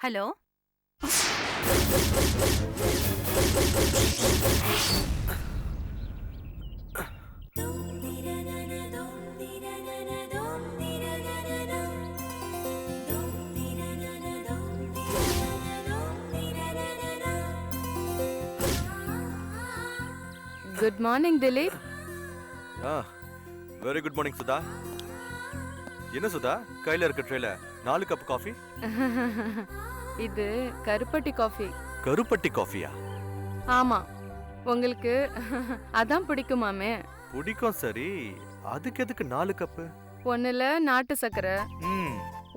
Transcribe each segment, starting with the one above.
Hello. Good morning Dilip. Very good morning Sudha. என்ன சுதா கையில இருக்க ட்ரேல 4 கப் காஃபி? இது கருப்பட்டி காஃபி. கருப்பட்டி காஃபியா? ஆமா, உங்களுக்கு அதான் பிடிக்குமாமே. பிடிக்கும். சரி, அதுக்கு எதுக்கு 4 கப்? ஒண்ணுல நாட்டு சக்கரை,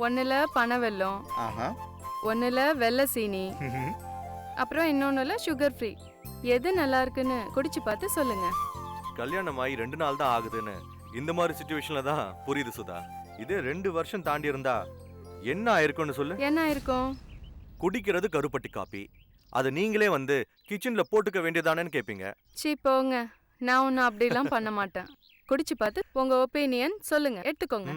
ஒண்ணுல பனவெல்லம், ஒண்ணுல வெள்ளை சீனி, அப்புறம் இன்னொன்னுல சுகர் ஃப்ரீ. எது நல்லா இருக்குன்னு குடிச்சு பார்த்து சொல்லுங்க. கல்யாணம் ஆகி 2 நாள் தான் ஆகுதுன்னு இந்த மாதிரி சிச்சுவேஷன்ல தான் புரியுது சுதா. இதே 2 வருஷம் தாண்டி இருந்தா என்ன ஆயிருக்கும்னு சொல்லு. என்ன ஆயிருக்கும்? குடிக்கிறது கருப்பட்டி காபி, அதை நீங்களே வந்து கிச்சன்ல போட்டுக்க வேண்டியதானேன்னு கேப்பீங்க. சீ போங்க, நான் ஒன்னும் அப்படிலாம் பண்ண மாட்டேன். குடிச்சு பார்த்து உங்க ஒப்பீனியன் சொல்லுங்க, எடுத்துக்கோங்க.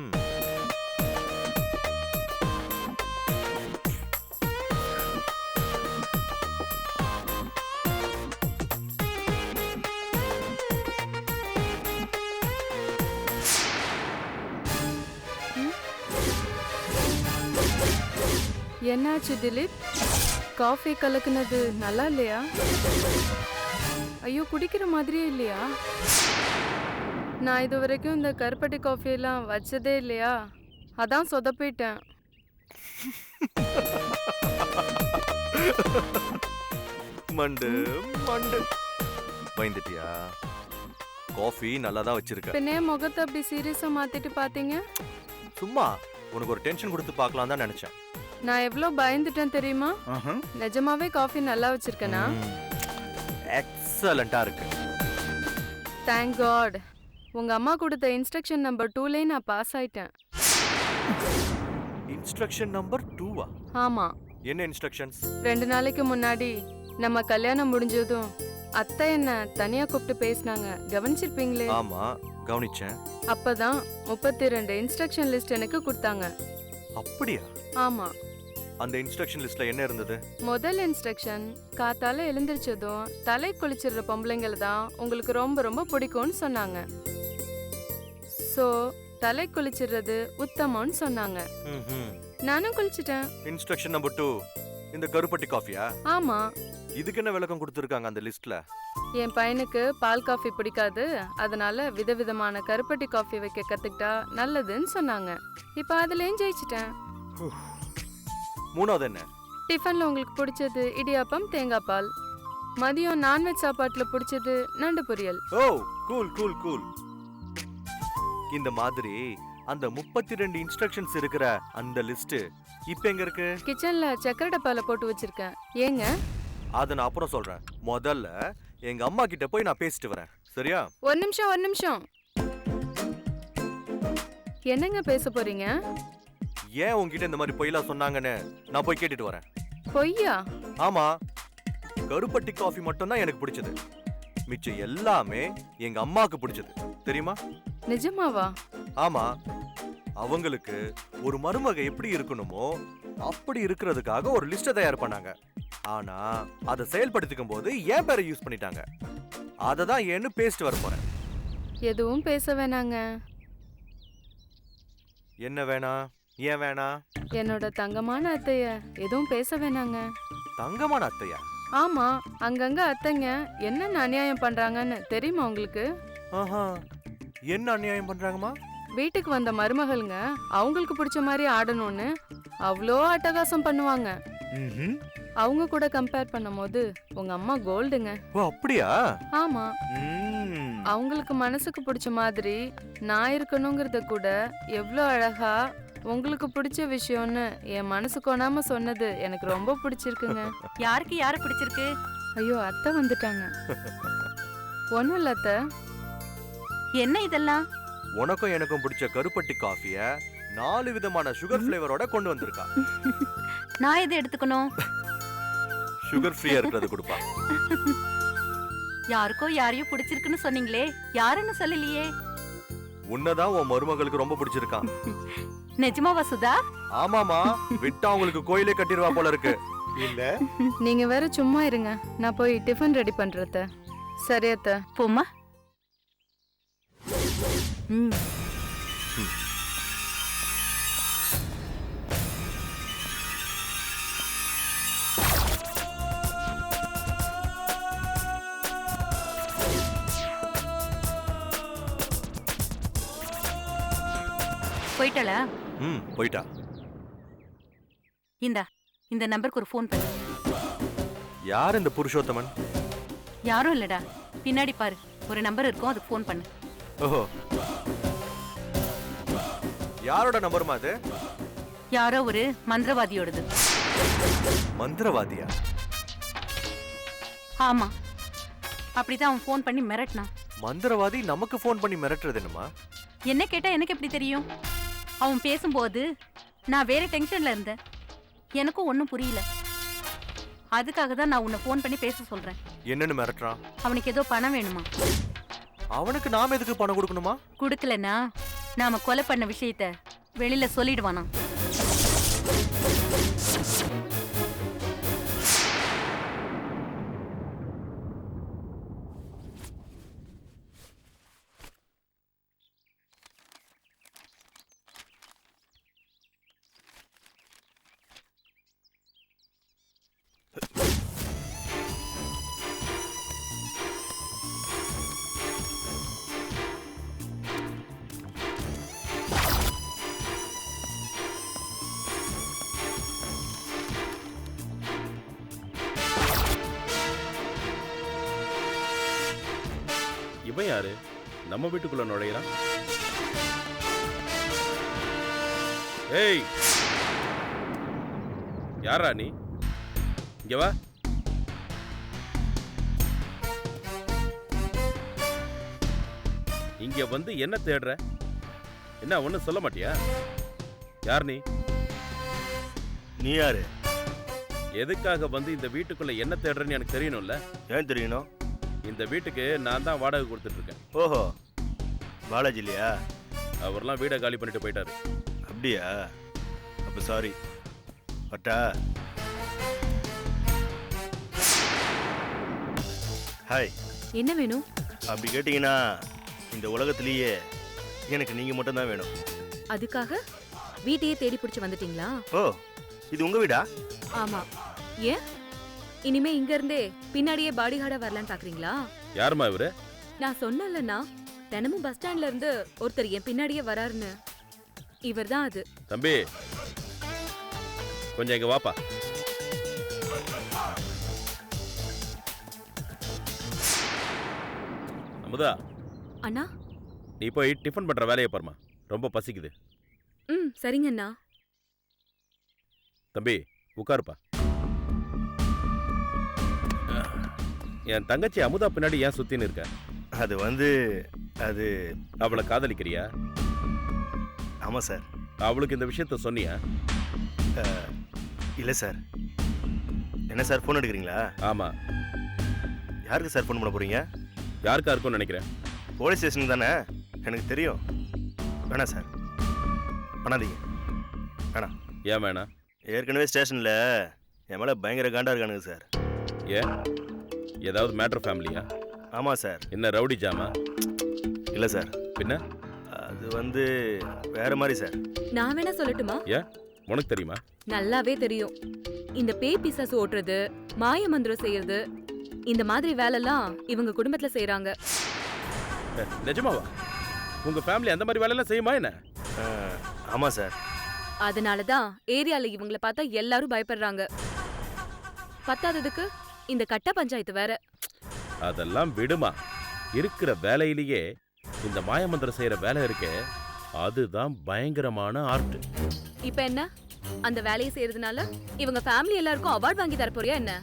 என்னாச்சு திலீப்? காஃபி கலக்குனது நல்லா இல்லையா? ஐயோ, குடிக்கிற மாதிரியே இல்லையா? நான் இது வரைக்கும் இந்த கருப்பட்டி காஃபி எல்லாம் வச்சதே இல்லையா, அதான் சொதப்பிட்டேன். மண்டு மண்டு பயந்துட்டியா? காஃபி நல்லா தான் வச்சிருக்க. பின்னே முகத்தை அப்படி சீரியஸா மாத்திட்டு பாத்தீங்க. சும்மா உனக்கு ஒரு டென்ஷன் கொடுத்து பார்க்கலாம் தான் நினைச்சேன். நான் எவ்வளவு பயந்துட்டேன் தெரியுமா? நிஜமாவே காஃபி நல்லா வச்சிருக்கேனா? எக்ஸலண்டா இருக்கு. Thank God. உங்க அம்மா கொடுத்த இன்ஸ்ட்ரக்ஷன் நம்பர் 2லே நான் பாஸ் ஆயிட்டேன். இன்ஸ்ட்ரக்ஷன் நம்பர் 2வா? ஆமா. என்ன இன்ஸ்ட்ரக்ஷன்ஸ்? 2 நாளைக்கு முன்னாடி நம்ம கல்யாணம் முடிஞ்சதும் அத்தை என்ன தனியா கூப்பிட்டு பேசினாங்க, கவனிச்சிருப்பீங்களே? ஆமா, கவனிச்சேன். அப்பதான் 32 இன்ஸ்ட்ரக்ஷன் லிஸ்ட் எனக்கு கொடுத்தாங்க. அப்படியா? ஆமா. அந்த இன்ஸ்ட்ரக்ஷன் லிஸ்ட்ல என்ன இருந்தது? முதல் இன்ஸ்ட்ரக்ஷன், காத்தால எழுந்திரிச்சதும் தலை குளிச்சிடுற பொம்பளைங்களை தான் உங்களுக்கு ரொம்ப ரொம்ப பிடிக்கும்னு சொன்னாங்க. சோ தலை குளிச்சிடுறது உத்தமம்னு சொன்னாங்க. நானும் குளிச்சிட்டேன். இன்ஸ்ட்ரக்ஷன் நம்பர் 2 இந்த கருப்பட்டி காஃபியா? ஆமா. இதுக்கு என்ன விளக்கம் கொடுத்திருக்காங்க அந்த லிஸ்ட்ல? என் பையனுக்கு பால் காஃபி பிடிக்காது, அதனால விதவிதமான கருப்பட்டி காஃபி வைக்க கத்துக்கிட்டா நல்லதுன்னு சொன்னாங்க. இப்ப அதுலயும் ஜெயிச்சிட்டேன். மூணாவது என்ன? டிஃபன்ல உங்களுக்கு பிடிச்சது இடியாப்பம் தேங்காய் பால். மதியம் நான்வெஜ் சாப்பாட்டுல பிடிச்சது நண்டு பொரியல். ஓ, கூல் கூல் கூல். இந்த மாதிரி அந்த 32 இன்ஸ்ட்ரக்ஷன்ஸ் இருக்கிற அந்த லிஸ்ட் இப்ப எங்க இருக்கு? கிச்சன்ல சக்கரை டப்பால போட்டு வச்சிருக்கேன். ஏங்க? அத நான் அப்புறம் சொல்றேன். முதல்ல எங்க அம்மா கிட்ட போய் நான் பேசிட்டு வரேன், சரியா? ஒரு நிமிஷம். என்னங்க பேச போறீங்க? ஏன் உன்கிட்ட இந்த மாதிரி பொய்லாம் சொன்னாங்கன்னு நான் போய் கேட்டுட்டு வரேன். பொய்யா? ஆமா, கருப்பட்டி காஃபி மட்டும் தான் எனக்கு பிடிச்சது, மிச்சம் எல்லாமே எங்க அம்மாக்கு பிடிச்சது, தெரியுமா? நிஜமாவா? ஆமா, அவங்களுக்கு ஒரு மருமக எப்படி இருக்கணுமோ அப்படி இருக்கிறதுக்காக ஒரு லிஸ்ட் தயார் பண்ணாங்க. ஆனா அதை செயல்படுத்திக்கும் போது என் பேரை யூஸ் பண்ணிட்டாங்க. அதை தான் ஏன்னு பேசிட்டு வர போறேன். எதுவும் பேச வேணாங்க. என்ன வேணா? ஏன் வேணா? என்னோட தங்கமான அத்தைய எதுவும் பேச வேணாங்க. தங்கமான அத்தையா? ஆமா, அங்கங்க அத்தைங்க என்னென்ன அநியாயம் பண்றாங்கன்னு தெரியுமா உங்களுக்கு? ஆஹா, என்ன அநியாயம் பண்றாங்கம்மா? வீட்டுக்கு வந்த மருமகள்ங்க அவங்களுக்கு பிடிச்ச மாதிரி ஆடணும்னு அவ்வளோ அட்டகாசம் பண்ணுவாங்க. அவங்க கூட கம்பேர் பண்ணும்போது உங்க அம்மா கோல்டுங்க. ஓ, அப்படியா? ஆமா. அவங்களுக்கு மனசுக்கு பிடிச்ச மாதிரி நான் இருக்கணுங்கிறத கூட எவ்வளோ அழகா உங்களுக்கு பிடிச்ச விஷயம்னு என் மனசு கொணாம சொன்னது எனக்கு ரொம்ப பிடிச்சிருக்குங்க. யாருக்கு யாரை பிடிச்சிருக்கு? ஐயோ, அத்தை வந்துட்டாங்க. ஒன்னும் இல்ல அத்தை. என்ன இதெல்லாம்? உனக்கும் எனக்கும் பிடிச்ச கருப்பட்டி காஃபிய 4 விதமான சுகர் ஃபிளேவரோட கொண்டு வந்திருக்கா. நான் எதை எடுத்துக்கணும்? சுகர் ஃப்ரீயா இருக்கிறது கொடுப்பா. யாருக்கோ யாரையோ பிடிச்சிருக்குன்னு சொன்னீங்களே, யாருன்னு சொல்லலையே? உன்னதான் உன் மருமகளுக்கு ரொம்ப பிடிச்சிருக்கான். நிஜமாவா சுதா? ஆமாமா, விட்டா உங்களுக்கு கோயிலே கட்டிடுவா போல இருக்கு. இல்ல நீங்க வேற சும்மா இருங்க, நான் போய் டிஃபன் ரெடி பண்றத. சரி அத்தை. போம்மா. ம். போயிட்டாளா? போயிட்டா. இந்த நம்பருக்கு ஒரு ஃபோன் பண்ணு. யார் இந்த புருஷோத்தமன்? யாரும் இல்லடா, பின்னாடி பாரு, ஒரு நம்பர் இருக்கும், அதுக்கு ஃபோன் பண்ணு. ஓஹோ, யாரோட நம்பருமா அது? யாரோ ஒரு மந்திரவாதியோடது. மந்திரவாதியா? ஆமா, அப்படிதான் அவன் ஃபோன் பண்ணி மிரட்டினான். மந்திரவாதி நமக்கு ஃபோன் பண்ணி மிரட்டுறது என்னமா? என்ன கேட்டா எனக்கு எப்படி தெரியும்? அவன் பேசும்போது நான் வேற டென்ஷன்ல இருந்தேன், எனக்கும் ஒன்றும் புரியல. அதுக்காக தான் நான் உன்னை ஃபோன் பண்ணி பேச சொல்றேன். என்னன்னு மிரட்டுறான்? அவனுக்கு ஏதோ பணம் வேணுமா. அவனுக்கு நாம எதுக்கு பணம் கொடுக்கணுமா? கொடுக்கலனா நாம கொலை பண்ண விஷயத்த வெளியில சொல்லிடுவானா. இவன் யாரு நம்ம வீட்டுக்குள்ள நுழையிறான்? ஏய், யாரா நீ? இங்க வா. இங்க வந்து என்ன தேடுற? என்ன ஒன்னும் சொல்ல மாட்டியா? யார் நீ? நீ யாரு? எதுக்காக வந்து இந்த வீட்டுக்குள்ள என்ன தேடுறன்னு எனக்கு தெரியணும்ல. ஏன் தெரியணும்? இந்த வீட்டுக்கு நான் தான் வாடகை கொடுத்துட்டு இருக்கேன். ஓஹோ, பாலாஜி இல்லையா? அவர்லாம் வீடை காலி பண்ணிட்டு போயிட்டாரு. அப்படியா? அப்ப சாரி. பட்டா. ஹாய். என்ன வேணும்? அப்படி கேட்டீங்கன்னா இந்த உலகத்திலேயே எனக்கு நீங்க மட்டும் தான் வேணும். அதுக்காக வீட்டையே தேடி பிடிச்சு வந்துட்டீங்களா? ஓ, இது உங்க வீடா? ஆமா. ஏன் இனிமே இங்க இருந்தே பின்னாடியே பாடி கார்டா வரலான்னு பாக்குறீங்களா? யாருமா இவரு? நான் சொன்னேன்லண்ணா, தினமும் பஸ் ஸ்டாண்ட்ல இருந்து ஒருத்தர் என் பின்னாடியே வராருன்னு. இவர்தான் அது. தம்பி, கொஞ்சம் இங்க வாப்பா. அமுதா, அண்ணா. நீ போய் டிஃபன் பண்ற வேலையை பாருமா, ரொம்ப பசிக்குது. சரிங்கண்ணா. தம்பி உட்காருப்பா. என் தங்கச்சி அமுதா பின்னாடி ஏன் சுத்தின்னு இருக்க? அது அவளை காதலிக்கிறியா? ஆமா சார். அவளுக்கு இந்த விஷயத்த சொன்னியா? இல்ல சார். என்ன சார் ஃபோன் எடுக்கிறீங்களா? ஆமா. யாருக்கு சார் ஃபோன் பண்ண போறீங்க? யாருக்கா இருக்கும்னு நினைக்கிறேன்? போலீஸ் ஸ்டேஷனுக்கு தானே? எனக்கு தெரியும். வேணாம் சார், பண்ணாதீங்க. வேணாம். ஏன் வேணாம்? ஏற்கனவே ஸ்டேஷன்ல என் மேல பயங்கர காண்டா இருக்கானுங்க சார். ஏன், ஏதாவது மேட்டர் ஃபேமிலியா? ஆமா சார். என்ன ரவுடி ஜாமா? இல்ல சார். பின்ன? அது வேற மாதிரி சார். நான் வேணா சொல்லட்டுமா? ஏன், உனக்கு தெரியுமா? நல்லாவே தெரியும். இந்த பேய் பிசாசு ஓட்டுறது, மாய மந்திரம் செய்யறது, இந்த மாதிரி வேலைலாம் இவங்க குடும்பத்துல செய்யறாங்க. நிஜமாவா? உங்க ஃபேமிலி அந்த மாதிரி வேலையெல்லாம் செய்யுமா என்ன? ஆமா சார். அதனாலதான் ஏரியால இவங்கள பார்த்தா எல்லாரும் பயப்படுறாங்க. பத்தாததுக்கு இந்த கட்ட பஞ்சாயத்து வேற. அதெல்லாம் விடுமா, இருக்கிற வேலையிலேயே இந்த மாயமந்திரம் செய்யற வேலை இருக்கே, அதுதான் பயங்கரமான ஆர்ட். இப்ப என்ன, அந்த வேலையை செய்யறதுனால இவங்க ஃபேமிலி எல்லாருக்கும் அவார்ட் வாங்கி தர போறியா என்ன?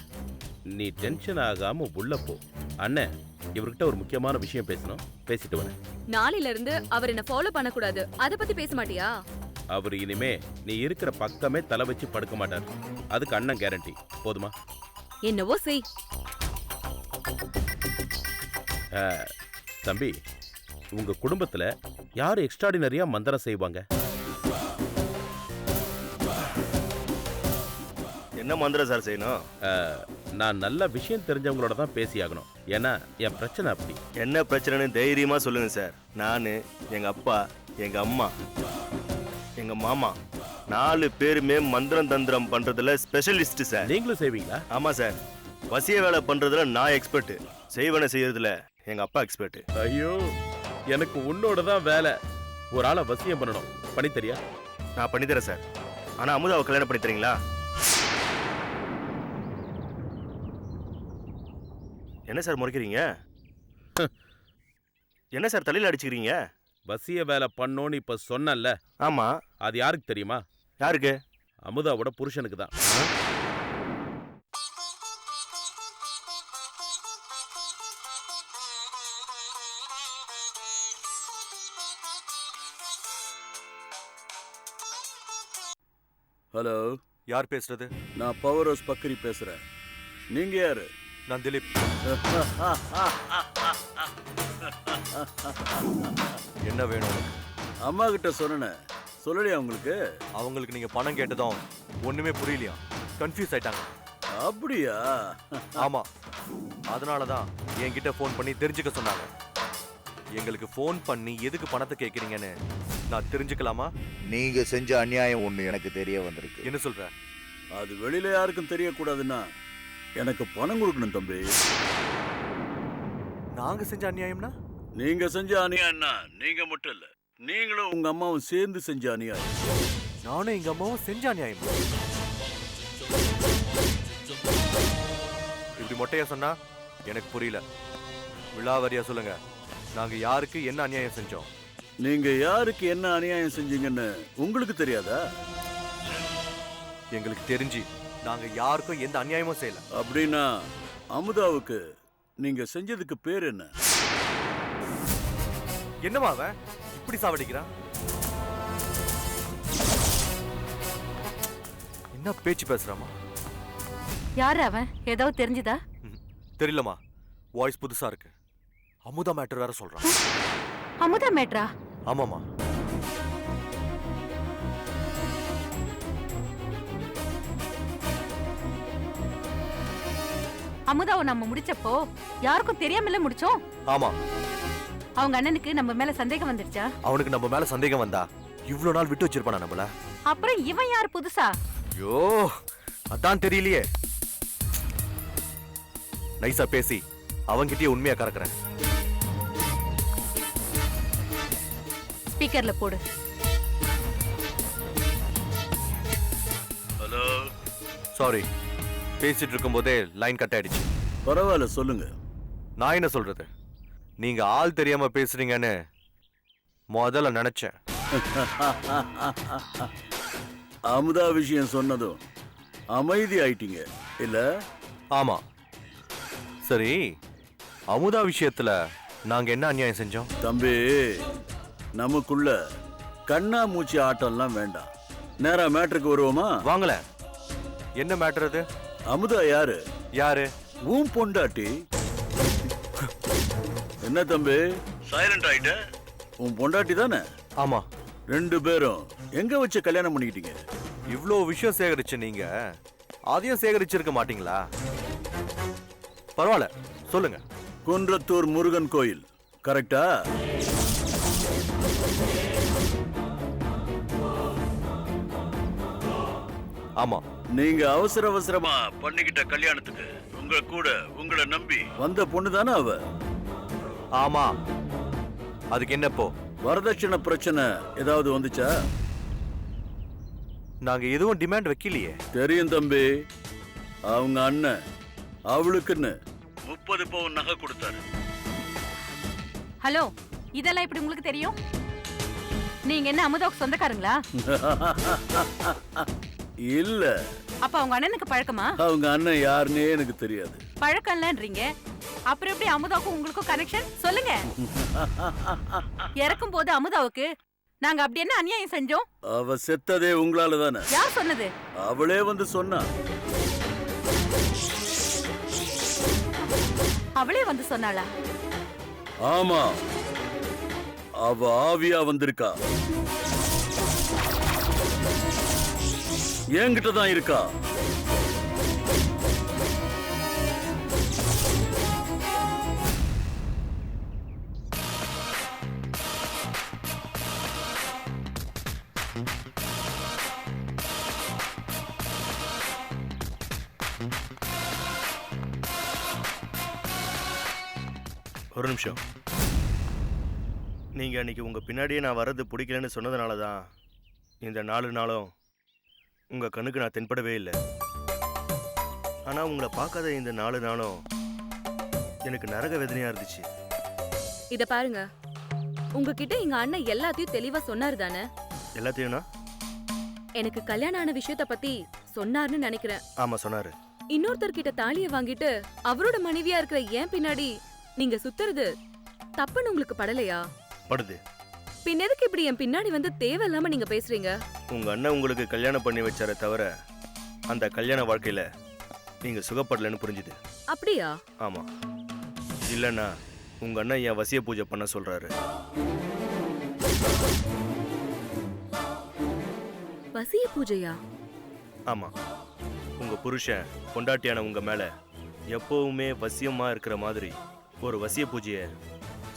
நீ டென்ஷன் ஆகாம உள்ள போ. அண்ணன், இவர்கிட்ட ஒரு முக்கியமான விஷயம் பேசணும், பேசிட்டு வரேன். நாளையில இருந்து அவர் என்ன ஃபாலோ பண்ண கூடாது, அத பத்தி பேச மாட்டியா? அவர் இனிமே நீ இருக்கிற பக்கமே தலை வச்சு படுக்க மாட்டார். அதுக்கு அண்ணன் கேரண்டி. போதுமா? என்னவோ செய். தம்பி, உங்க குடும்பத்துல யார் எக்ஸ்ட்ராடினரியா மந்திரம் செய்வாங்க? என்ன மந்திரம் சார் செய்யணும்? நான் நல்ல விஷயம் தெரிஞ்சவங்களோட தான் பேசியாகணும். ஏன்னா என் பிரச்சனை அப்படி. என்ன பிரச்சனைன்னு தைரியமா சொல்லுங்க சார். நான், எங்க அப்பா, எங்க அம்மா, எங்க மாமா 4 பேருமே மந்திரம் தந்திரம் பண்றதுல ஸ்பெஷலிஸ்ட் சார். நீங்களும் செய்வீங்களா? ஆமா சார். வசிய வேலை பண்றதுல நான் எக்ஸ்பர்ட். செய்வன செய்யறதுல எங்க அப்பா எக்ஸ்பர்ட். ஐயோ, எனக்கு உன்னோட தான் வேலை. ஒரு ஆளை வசியம் பண்ணணும். பண்ணி தெரியா? நான் பண்ணித்தரேன் சார். ஆனா அமுதாவை கல்யாணம் பண்ணி தரீங்களா? என்ன சார் முறைக்கிறீங்க? என்ன சார் தலையில அடிச்சுக்கிறீங்க? வசிய வேலை பண்ணோன்னு இப்ப சொன்னல. ஆமா. அது யாருக்கு தெரியுமா? யாருக்கு? அமுதாவோட புருஷனுக்கு தான். ஹலோ, யார் பேசுறது? நான் பவர் ஹவுஸ் பக்கரி பேசுறேன். நீங்க யாரு? நான் திலீப். என்ன வேணும்? அம்மா கிட்ட சொன்னேன், சொல்லலையா உங்களுக்கு? அவங்களுக்கு நீங்க பணம் கேட்டதும் ஒண்ணுமே புரியலையா? கன்ஃபியூஸ் ஆயிட்டாங்க. அப்படியா? ஆமா, அதனாலதான் என்கிட்ட ஃபோன் பண்ணி தெரிஞ்சுக்க சொன்னாங்க. எங்களுக்கு ஃபோன் பண்ணி எதுக்கு பணத்தை கேட்குறீங்கன்னு நான் தெரிஞ்சுக்கலாமா? நீங்க செஞ்ச அநியாயம் ஒண்ணு எனக்கு தெரிய வந்திருக்கு. என்ன சொல்ற? அது வெளியில யாருக்கும் தெரியக்கூடாதுன்னா எனக்கு பணம் கொடுக்கணும் தம்பி. நாங்க செஞ்ச அநியாயம்னா? நீங்க செஞ்ச அநியாயம்னா நீங்க மட்டும் இல்ல, நீங்களும் உங்க அம்மாவும் சேர்ந்து செஞ்ச அநியாயம். நானும் எங்க அம்மாவும் செஞ்ச அநியாயம். இப்படி மொட்டையா சொன்னா எனக்கு புரியல. விழாவரியா சொல்லுங்க. நாங்க யாருக்கு என்ன அநியாயம் செஞ்சோம்? நீங்க யாருக்கு என்ன அநியாயம் செஞ்சீங்கன்னு உங்களுக்கு தெரியாதா? எங்களுக்கு தெரிஞ்சு நாங்க யாருக்கும் எந்த அநியாயமும் செய்யல. அப்படின்னா அமுதாவுக்கு நீங்க செஞ்சதுக்கு பேர் என்ன? என்னமா அவன் இப்படி சாவடிக்கிறான்? என்ன பேச்சு பேசுறாமா? யாரு அவன்? ஏதாவது தெரிஞ்சுதா? தெரியலமா, வாய்ஸ் புதுசா இருக்கு. அமுதா மேட்டர் வேற சொல்றான். அமுதா மேட்ரா? ஆமாமா. அமுதாவை நம்ம முடிச்சப்போ யாருக்கும் தெரியாமல முடிச்சோம். ஆமா. அவங்க அண்ணனுக்கு நம்ம மேல சந்தேகம் வந்துருச்சா? அவனுக்கு நம்ம மேல சந்தேகம் வந்தா இவ்வளவு நாள் விட்டு வச்சிருப்பானா நம்மள? அப்புறம் இவன் யார் புதுசா? ஐயோ, அதான் தெரியலையே. நைசா பேசி அவன்கிட்டயே உண்மையா கறக்குறேன். ஸ்பீக்கர்ல போடு. ஹலோ. சாரி, பேசிட்டு இருக்கும்போதே லைன் கட் ஆயிடுச்சு. பரவாயில்ல, சொல்லுங்க. நான் என்ன சொல்றது? நீங்க ஆள் தெரியாம பேசுறீங்கன்னு முதல்ல நினைச்சேன். அமுதா விஷயம் சொன்னதும் அமைதி ஆயிட்டீங்க இல்ல? ஆமா. சரி, அமுதா விஷயத்துல நாங்க என்ன அநியாயம் செஞ்சோம்? தம்பி, நமக்குள்ள கண்ணா மூச்சி ஆட்டம்லாம் வேண்டாம். நேரா மேட்டருக்கு வருவோமா? வாங்கல. என்ன மேட்டர் அது? அமுதா யாரு? யாரு? உன் பொண்டாட்டி. என்ன தம்பி சைலண்ட் ஆயிட்ட? உன் பொண்டாட்டி தானே? ஆமா. 2 பேரும் எங்க வச்சு கல்யாணம் பண்ணிக்கிட்டீங்க? இவ்ளோ விஷயம் சேகரிச்சு நீங்க அதையும் சேகரிச்சிருக்க மாட்டீங்களா? பரவாயில்ல, சொல்லுங்க. குன்றத்தூர் முருகன் கோயில் கரெக்டா? ஆமா. நீங்க அவசர அவசரமா பண்ணிக்கிட்ட கல்யாணத்துக்கு உங்களை நம்பி வந்த பொண்ணு தானே அவ? ஆமா. அதுக்கு என்ன இப்போ? வரதட்சணை பிரச்சனை ஏதாவது வந்துச்சா? நாங்க எதுவும் டிமாண்ட் வைக்கலையே. தெரியும் தம்பி, அவங்க அண்ணன் அவளுக்குன்னு 30 பவுன் நகை கொடுத்தாரு. ஹலோ, இதெல்லாம் இப்படி உங்களுக்கு தெரியும்? நீங்க என்ன அமுதாவுக்கு சொந்தக்காரங்களா? இல்ல. அப்ப அவங்க அண்ணனுக்கு பழக்கமா? அவங்க அண்ணன் யாருன்னே எனக்கு தெரியாது. பழக்கம்லன்றீங்க, அப்புறம் எப்படி அமுதாவுக்கும் உங்களுக்கும் கனெக்ஷன்? சொல்லுங்க. இறக்கும் போது அமுதாவுக்கு நாங்க அப்படி என்ன அநியாயம் செஞ்சோம்? அவ செத்ததே உங்களால தானே? யார் சொன்னது? அவளே வந்து சொன்னா. அவளே வந்து சொன்னாளா? ஆமா. அவ ஆவியா வந்திருக்கா, என்கிட்ட தான் இருக்கா. ஒரு நிமிஷம். நீங்கள் அன்றைக்கி உங்கள் பின்னாடியே நான் வர்றது பிடிக்கலன்னு சொன்னதுனால தான் இந்த 4 நாளும் உங்கள் கண்ணுக்கு நான் தென்படவே இல்லை. ஆனால் உங்களை பார்க்காத இந்த 4 நாளும் எனக்கு நரக வேதனையாக இருந்துச்சு. இத பாருங்க, உங்ககிட்ட எங்க அண்ணன் எல்லாத்தையும் தெளிவா சொன்னாரு தானே? எல்லாத்தையும்னா? எனக்கு கல்யாணம் ஆன விஷயத்த பத்தி சொன்னார்னு நினைக்கிறேன். ஆமாம், சொன்னார். இன்னொருத்தர்கிட்ட தாலியை வாங்கிட்டு அவரோட மனைவியா இருக்கிற ஏன் பின்னாடி நீங்க சுத்துறது தப்புன்னு உங்களுக்கு படலையா? படுது. பின் எதுக்கு இப்படி என் பின்னாடி வந்து தேவையில்லாம நீங்க பேசுறீங்க? உங்க அண்ணன் உங்களுக்கு கல்யாணம் பண்ணி வச்சார தவிர அந்த கல்யாண வாழ்க்கையில நீங்க சுகப்படலன்னு புரிஞ்சுது. அப்படியா? ஆமா. இல்லைன்னா உங்க அண்ணன் என் வசிய பூஜை பண்ண சொல்றாரு. வசிய பூஜையா? ஆமா. உங்க புருஷன் பொண்டாட்டியான உங்க மேல எப்பவுமே வசியமா இருக்கிற மாதிரி ஒரு வசிய பூஜையை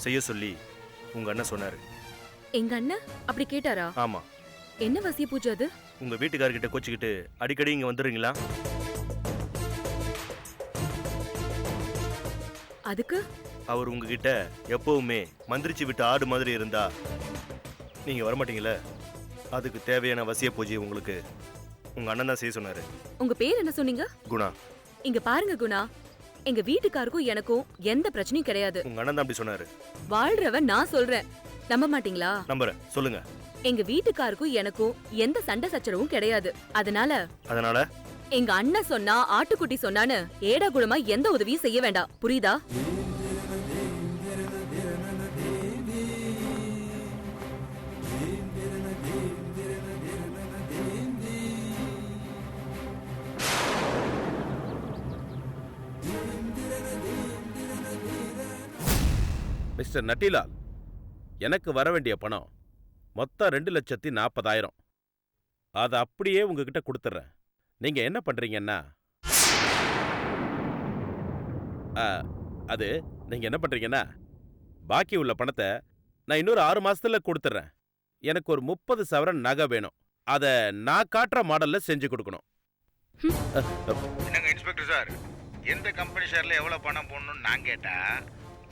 செய்ய சொல்லி உங்க அண்ணன் சொன்னாரு. எங்க அண்ணன் அப்படி கேட்டாரா? ஆமா. என்ன வசிய பூஜை அது? உங்க வீட்டுக்காரர்கிட்ட கோச்சிக்கிட்டு அடிக்கடி இங்க வந்துடுறீங்களா? அதுக்கு அவர் உங்ககிட்ட எப்பவுமே மந்திரிச்சு விட்டு ஆடு மாதிரி இருந்தா நீங்க வரமாட்டீங்களே. அதுக்கு தேவையான வசிய பூஜை உங்களுக்கு உங்க அண்ணன் தான் செய்ய சொன்னாரு. உங்க பேர் என்ன சொன்னீங்க? குணா. இங்க பாருங்க குணா, எங்க வீட்டுக்காருக்கும் எனக்கும் எந்த பிரச்சனையும் கிடையாது. உங்க அண்ணன் தான் அப்படி சொன்னாரு. வாழ்றவன் நான் சொல்றேன், நம்ப மாட்டீங்களா? நம்புறேன், சொல்லுங்க. எங்க வீட்டுக்காருக்கும் எனக்கும் எந்த சண்டை சச்சரவும் கிடையாது. அதனால எங்க அண்ணன் சொன்னா ஆட்டுக்குட்டி சொன்னான்னு ஏடா குடமா எந்த உதவியும் செய்ய வேண்டாம், புரியுதா? மிஸ்டர் நட்டிலால், எனக்கு வர வேண்டிய பணம் மொத்தம் 2,40,000. அதை அப்படியே உங்ககிட்ட கொடுத்துட்றேன். நீங்க என்ன பண்றீங்கன்னா அது நீங்க என்ன பண்றீங்கன்னா பாக்கி உள்ள பணத்தை நான் இன்னொரு 6 மாசத்துல கொடுத்துட்றேன். எனக்கு ஒரு 30 சவரன் நகை வேணும். அதை நான் காட்டுற மாடல்ல செஞ்சு கொடுக்கணும். என்னங்க இன்ஸ்பெக்டர் சார், எந்த கம்பெனி ஷேர்ல எவ்வளவு பணம் போடணும்னு நான் கேட்டா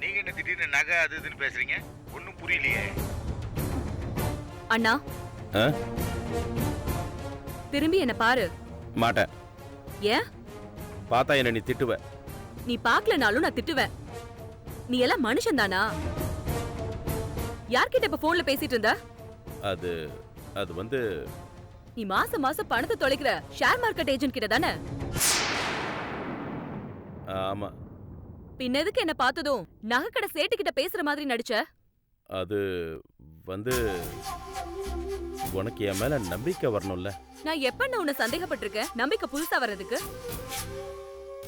நீங்க என்ன திடீர்னு நகை அது இதுன்னு பேசுறீங்க? ஒன்னும் புரியலையே. அண்ணா, திரும்பி என்ன பாரு. மாட்டேன். ஏன்? பார்த்தா என்ன நீ திட்டுவ. நீ பாக்கலனாலும் நான் திட்டுவேன். நீ எல்லாம் மனுஷன் தானா? யார்கிட்ட இப்ப போன்ல பேசிட்டு இருந்த? அது வந்து நீ மாசம் மாசம் பணத்தை தொலைக்கிற ஷேர் மார்க்கெட் ஏஜென்ட் கிட்ட தானே? ஆமா. பின்ன எதுக்கு என்ன பார்த்ததும் நகைக்கடை சேட்டு கிட்ட பேசுற மாதிரி நடிச்ச? அது வந்து உனக்கு என் மேல நம்பிக்கை வரணும்ல. நான் எப்ப உன்னை சந்தேகப்பட்டிருக்கேன் நம்பிக்கை புதுசா வர்றதுக்கு?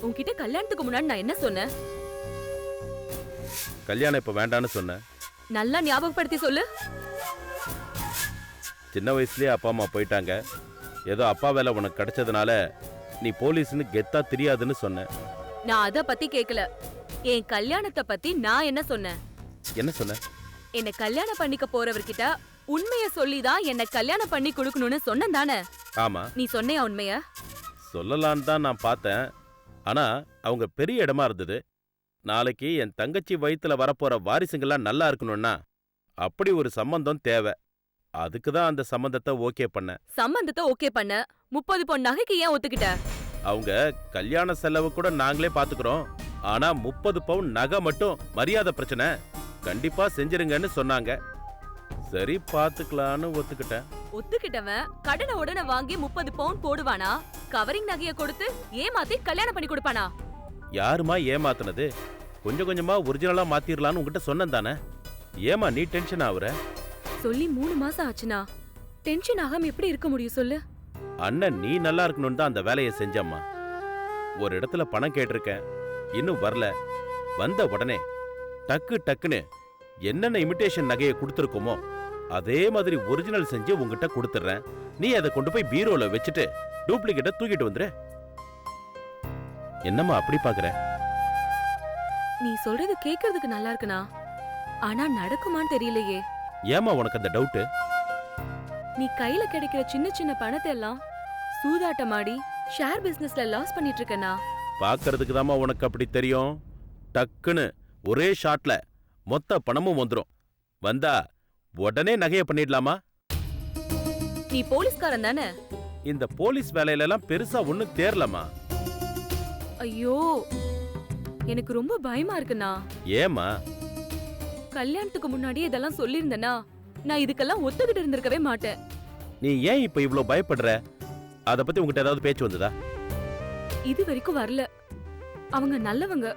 உன்கிட்ட கல்யாணத்துக்கு முன்னாடி நான் என்ன சொன்னேன்? கல்யாணம் இப்ப வேண்டான்னு சொன்னேன். நல்லா ஞாபகப்படுத்தி சொல்லு. சின்ன வயசுலயே அப்பா அம்மா போயிட்டாங்க. ஏதோ அப்பா வேலை உனக்கு கிடைச்சதுனால நீ போலீஸ்னு கெத்தா தெரியாதுன்னு சொன்னேன். நான் அத பத்தி கேக்கல. என் கல்யாணத்தை பத்தி நான் என்ன சொன்னேன்? என்ன சொன்ன? என்ன கல்யாணம் பண்ணிக்க போறவர்கிட்ட உண்மைய சொல்லிதான் என்ன கல்யாணம் பண்ணி கொடுக்கணும்னு சொன்னேன் தானே? ஆமா. நீ சொன்னையா உண்மைய? சொல்லலான்னு தான் நான் பார்த்தேன். ஆனா அவங்க பெரிய இடமா இருந்தது. நாளைக்கு என் தங்கச்சி வயித்துல வரப்போற வாரிசுங்கெல்லாம் நல்லா இருக்கணும்னா அப்படி ஒரு சம்பந்தம் தேவை. அதுக்கு தான் அந்த சம்பந்தத்தை ஓகே பண்ண. சம்பந்தத்தை ஓகே பண்ண 30 பொன் நகைக்கு ஏன் ஒத்துக்கிட்ட? அவங்க கல்யாண செலவு கூட நாங்களே பாத்துக்கிறோம். ஆனா 30 பவுன் நகை மட்டும் மரியாதை பிரச்சனை, கண்டிப்பா செஞ்சிருங்கன்னு சொன்னாங்க. சரி பாத்துக்கலான்னு ஒத்துக்கிட்டேன். ஒத்துக்கிட்டவன் கடனை உடனே வாங்கி 30 பவுன் போடுவானா? கவரிங் நகைய கொடுத்து ஏமாத்தி கல்யாணம் பண்ணி கொடுப்பானா? யாருமா ஏமாத்துனது? கொஞ்சம் கொஞ்சமா ஒரிஜினலா மாத்திரலான்னு உங்ககிட்ட சொன்னேன் தானே. ஏமா நீ டென்ஷன் ஆகுற? சொல்லி 3 மாசம் ஆச்சுனா டென்ஷன் ஆகாம எப்படி இருக்க முடியும் சொல்லு? அண்ணன் நீ நல்லா இருக்கணும்னு தான் அந்த வேலையை செஞ்சம்மா. ஒரு இடத்துல பணம் கேட்டிருக்கேன், இன்னும் வரல. வந்த உடனே டக்குன்னு என்னென்ன இமிடேஷன் நகையை கொடுத்துருக்கோமோ அதே மாதிரி ஒரிஜினல் செஞ்சு உங்ககிட்ட கொடுத்துட்றேன். நீ அதை கொண்டு போய் பீரோல வச்சுட்டு டூப்ளிகேட்டை தூக்கிட்டு வந்துரு. என்னம்மா அப்படி பாக்குற? நீ சொல்றது கேக்குறதுக்கு நல்லா இருக்குண்ணா, ஆனா நடக்குமான்னு தெரியலையே. ஏமா உனக்கு அந்த டவுட்? நீ கையில கிடைக்கிற சின்ன சின்ன பணத்தை எல்லாம் சூதாட்டமாடி ஷேர் பிசினஸ்ல லாஸ் பண்ணிட்டு இருக்கனா? பாக்குறதுக்கு தாமா உனக்கு அப்படி தெரியும். டக்குன்னு ஒரே ஷாட்ல மொத்த பணமும் வந்துரும். வந்தா உடனே நகைய பண்ணிடலாமா? நீ போலீஸ்காரன் தானே? இந்த போலீஸ் வேலையில எல்லாம் பெருசா ஒண்ணும் தேரலமா. ஐயோ, எனக்கு ரொம்ப பயமா இருக்குண்ணா. ஏமா? கல்யாணத்துக்கு முன்னாடி இதெல்லாம் சொல்லியிருந்தனா நான் இதுக்கெல்லாம் ஒத்துக்கிட்டு இருந்திருக்கவே மாட்டேன். நீ ஏன் இப்ப இவ்ளோ பயப்படுற? அத பத்தி உங்ககிட்ட ஏதாவது பேச்சு வந்ததா? இது வரைக்கும் வரல. அவங்க நல்லவங்க.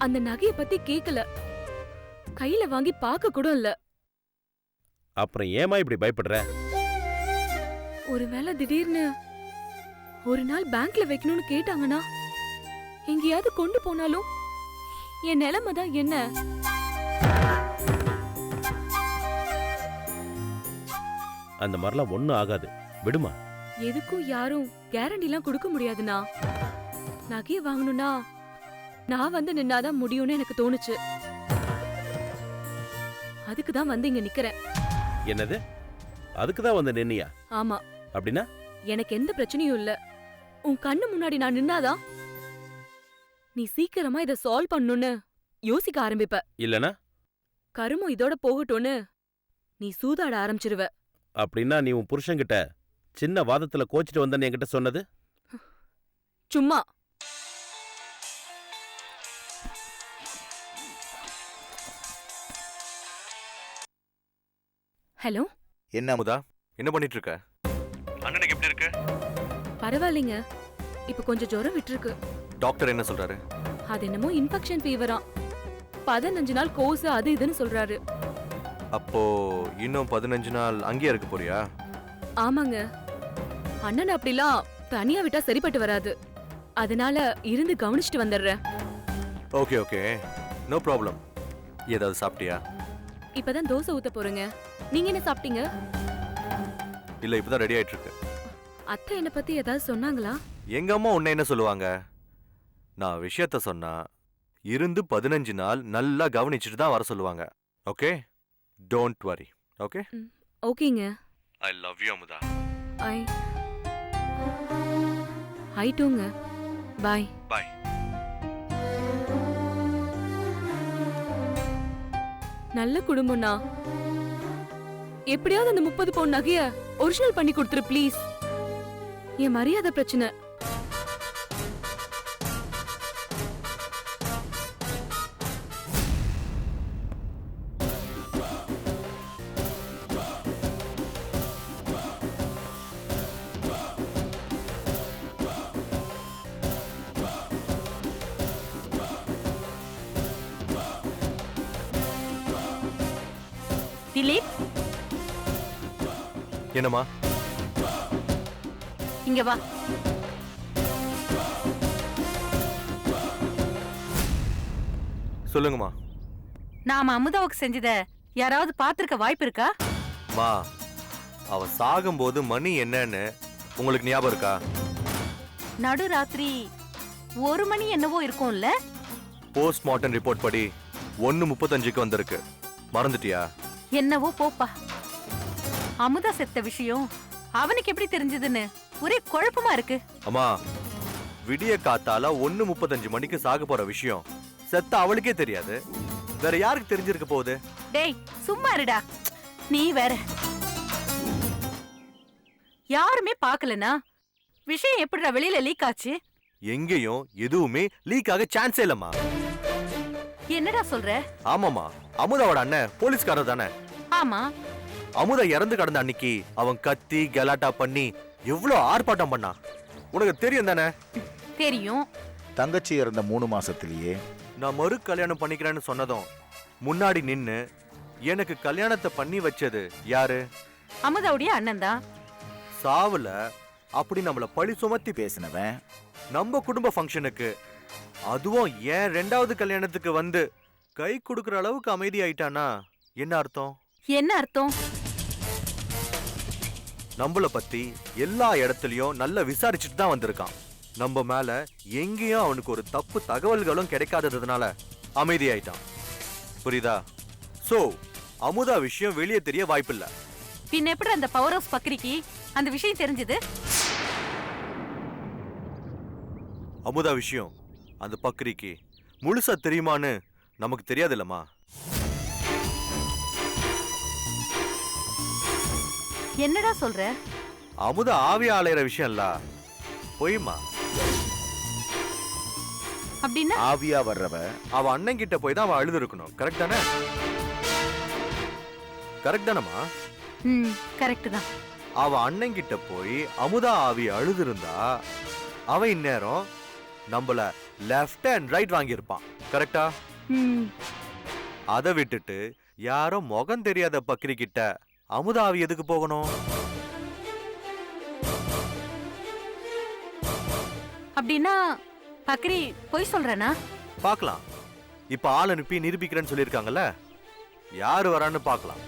அந்த நகைய பத்தி கேக்கல, கையில வாங்கி பார்க்க கூட இல்ல. அப்புறம் ஏமா இப்படி பயப்படுற? ஒருவேளை திடீர்னு ஒரு நாள் பேங்க்ல வைக்கணும்னு கேட்டாங்கன்னா, எங்கேயாவது கொண்டு போனாலும் என் நிலைமை தான் என்ன? அந்த மாதிரிலாம் ஒண்ணும் ஆகாது, விடுமா. எதுக்கும் யாரும் கேரண்டி எல்லாம் கொடுக்க முடியாதுண்ணா. நகைய வாங்கணும்னா நான் வந்து நின்னாதான் முடியும்னு எனக்கு தோணுச்சு. அதுக்கு தான் வந்து இங்க நிக்கிறேன். என்னது? அதுக்கு தான் வந்து நின்னியா? ஆமா. அப்படின்னா எனக்கு எந்த பிரச்சனையும் இல்ல. உன் கண்ணு முன்னாடி நான் நின்னாதான் நீ சீக்கிரமா இத சால்வ் பண்ணணும்னு யோசிக்க ஆரம்பிப்ப. இல்லனா கருமம் இதோட போகட்டும்னு நீ சூதாட ஆரம்பிச்சிருவ. அப்படின்னா நீ உன் புருஷன்கிட்ட சின்ன வாதத்துல கோச்சிட்டு வந்தன்னு என்கிட்ட சொன்னது சும்மா. ஹலோ. என்ன அமுதா, என்ன பண்ணிட்டு இருக்க? அண்ணனுக்கு எப்படி இருக்கு? பரவாயில்லைங்க, இப்ப கொஞ்சம் ஜுரம் விட்டுருக்கு. டாக்டர் என்ன சொல்றாரு? அது என்னமோ இன்ஃபெக்ஷன் ஃபீவரா, 15 நாள் கோர்ஸ் அது இதுன்னு சொல்றாரு. அப்போ இன்னும் 15 நாள் அங்கேயே இருக்க போறியா? ஆமாங்க, அண்ணன் அப்படிலாம் தனியா விட்டா சரிப்பட்டு வராது. அதனால இருந்து கவனிச்சுட்டு வந்துடுறேன். Okay okay, no problem. ஏதாவது சாப்பிட்டியா? இப்பதான் தோசை ஊத்த போறேங்க. நீங்க என்ன சாப்பிட்டீங்க? இல்ல, இப்பதான் ரெடி ஆயிட்டு இருக்கு. அத்தை என்ன பத்தி ஏதாவது சொன்னாங்களா? எங்க அம்மா உன்னை என்ன சொல்லுவாங்க? நான் விஷயத்த சொன்னா இருந்து 15 நாள் நல்லா கவனிச்சுட்டு தான் வர சொல்லுவாங்க. Okay, don't worry. ஓகே ஓகேங்க. I love you Amudha. I டூங்க. பாய். பாய். நல்ல குடும்பம்னா. எப்படியாவது அந்த 30 பவுன் நகைய ஒரிஜினல் பண்ணி கொடுத்துரு ப்ளீஸ். என் மரியாதை பிரச்சனை. திலீப், என்னம்மா? இங்க வா. சொல்லுங்கம்மா. நாம அமுதாவுக்கு செஞ்சத யாராவது பாத்திருக்க வாய்ப்பு இருக்கா? மா, அவ சாகும்போது மணி என்னன்னு உங்களுக்கு ஞாபகம் இருக்கா? நடுராத்திரி 1 மணி என்னவோ இருக்கும்ல? போஸ்ட்மார்ட்டம் ரிப்போர்ட் படி 1:35க்கு வந்திருக்கு. மறந்துட்டியா? என்னவோ போப்பா. அமுதா செத்த விஷயம் அவனுக்கு எப்படி தெரிஞ்சதுன்னு ஒரே குழப்பமா இருக்கு. அம்மா, விடிய காத்தால 1:35 மணிக்கு சாக போற விஷயம் செத்த அவளுக்கே தெரியாது. வேற யாருக்கு தெரிஞ்சிருக்க போகுது? டேய் சும்மா இருடா. நீ வேற. யாருமே பார்க்கலனா விஷயம் எப்படிடா வெளியில லீக் ஆச்சு? எங்கேயும் எதுவுமே லீக் ஆக சான்ஸே இல்லம்மா. என்னடா சொல்ற? ஆமாமா, அமுதாவோட அண்ணன் போலீஸ்காரர் தானே? ஆமா. அமுதா இறந்து கடந்த அன்னைக்கு அவன் கத்தி கலாட்டா பண்ணி எவ்வளவு ஆர்ப்பாட்டம் பண்ணா உனக்கு தெரியும் தானே? தெரியும். தங்கச்சி இறந்த 3 மாசத்திலேயே நான் மறு கல்யாணம் பண்ணிக்கிறேன்னு சொன்னதும் முன்னாடி நின்னு எனக்கு கல்யாணத்தை பண்ணி வச்சது யாரு? அமுதாவுடைய அண்ணன் தான். சாவுல அப்படி நம்மள பழி சுமத்தி பேசினவன் நம்ம குடும்ப ஃபங்க்ஷனுக்கு, அதுவும் ஏன் 2வது கல்யாணத்துக்கு வந்து கை கொடுக்கற அளவுக்கு அமைதி ஆயிட்டானா என்ன அர்த்தம்? என்ன அர்த்தம்? நம்மள பத்தி எல்லா இடத்துலயும் நல்லா விசாரிச்சுட்டு தான் வந்திருக்கான். நம்ம மேல எங்கேயும் அவனுக்கு ஒரு தப்பு தகவல்களும் கிடைக்காததுனால அமைதி ஆயிட்டான். புரியுதா? சோ அமுதா விஷயம் வெளியே தெரிய வாய்ப்பில்லை. பின்ன எப்படி அந்த பவர் ஹவுஸ் பக்ரிக்கு அந்த விஷயம் தெரிஞ்சது? அமுதா விஷயம் அந்த பக்ரிக்கு முழுசா தெரியுமான்னு நமக்கு தெரியாதுல்லம்மா. என்னடா சொல்ற? அமுதா ஆவியா அலையிற விஷயம் இல்ல, போயுமா? அப்படின்னா ஆவியா வர்றவ அவ அண்ணன் கிட்ட போய் தான் அவ அழுது இருக்கணும். கரெக்ட் தானே? கரெக்ட் தானம்மா? கரெக்ட் தான். அவ அண்ணன் கிட்ட போய் அமுதா ஆவி அழுது இருந்தா அவன் இந்நேரம் நம்மள லெஃப்ட் அண்ட் ரைட் வாங்கியிருப்பான். கரெக்டா? அதை விட்டுட்டு யாரோ முகம் தெரியாத பக்ரி கிட்ட அமுதா ஆவி எதுக்கு போகணும்? அப்படின்னா பக்ரி போய் சொல்றனா? பார்க்கலாம். இப்ப ஆள் அனுப்பி நிரூபிக்கிறேன்னு சொல்லியிருக்காங்கல்ல, யாரு வரான்னு பார்க்கலாம்.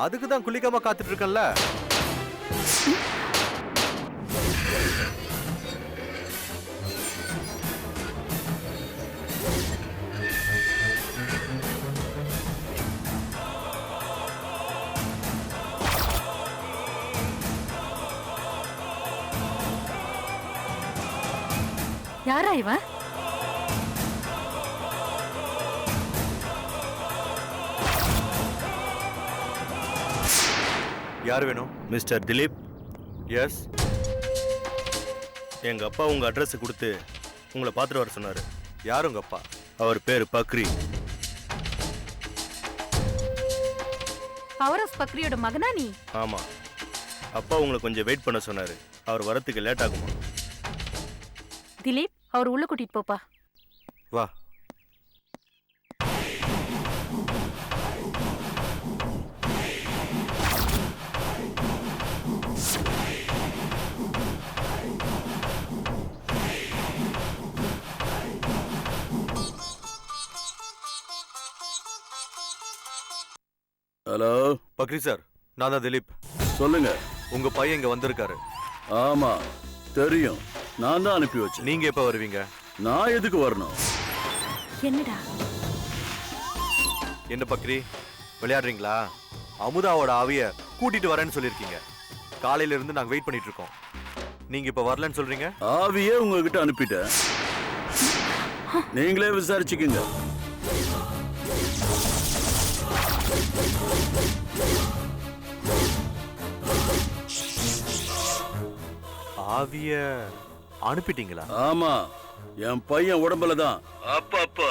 அதுக்கு தான் குளிக்காம காத்துட்டு இருக்கேன்ல. யாரா இவன்? யார் வேணும்? Mister Dilip, yes. எங்க அப்பா உங்க அட்ரஸ் கொடுத்து உங்களை பார்த்துட்டு வர சொன்னாரு. யார் உங்க அப்பா? அவர் பேரு பக்ரி. பவர் ஹவுஸ் பக்ரியோட மகனா நீ? ஆமா. அப்பா உங்களை கொஞ்சம் வெயிட் பண்ண சொன்னாரு. அவர் வரத்துக்கு லேட் ஆகுமா? திலீப், அவர் உள்ள கூட்டிட்டு போப்பா. வா. ஹலோ பக்ரி சார், நான் தான் திலீப். சொல்லுங்க. உங்க பையன் இங்க வந்திருக்காரு. ஆமா தெரியும், நான் தான் அனுப்பி வச்சேன். நீங்க எப்ப வருவீங்க? நான் எதுக்கு வரணும்? என்னடா என்ன பக்ரி, விளையாடுறீங்களா? அமுதாவோட ஆவிய கூட்டிட்டு வரேன்னு சொல்லிருக்கீங்க. காலையில இருந்து நாங்க வெயிட் பண்ணிட்டு இருக்கோம். நீங்க இப்ப வரலன்னு சொல்றீங்க. ஆவியே உங்ககிட்ட அனுப்பிட்டேன், நீங்களே விசாரிச்சுக்கீங்க. ஆவிய அனுப்பிட்டீங்களா? ஆமா, என் பையன் உடம்புல தான் அப்ப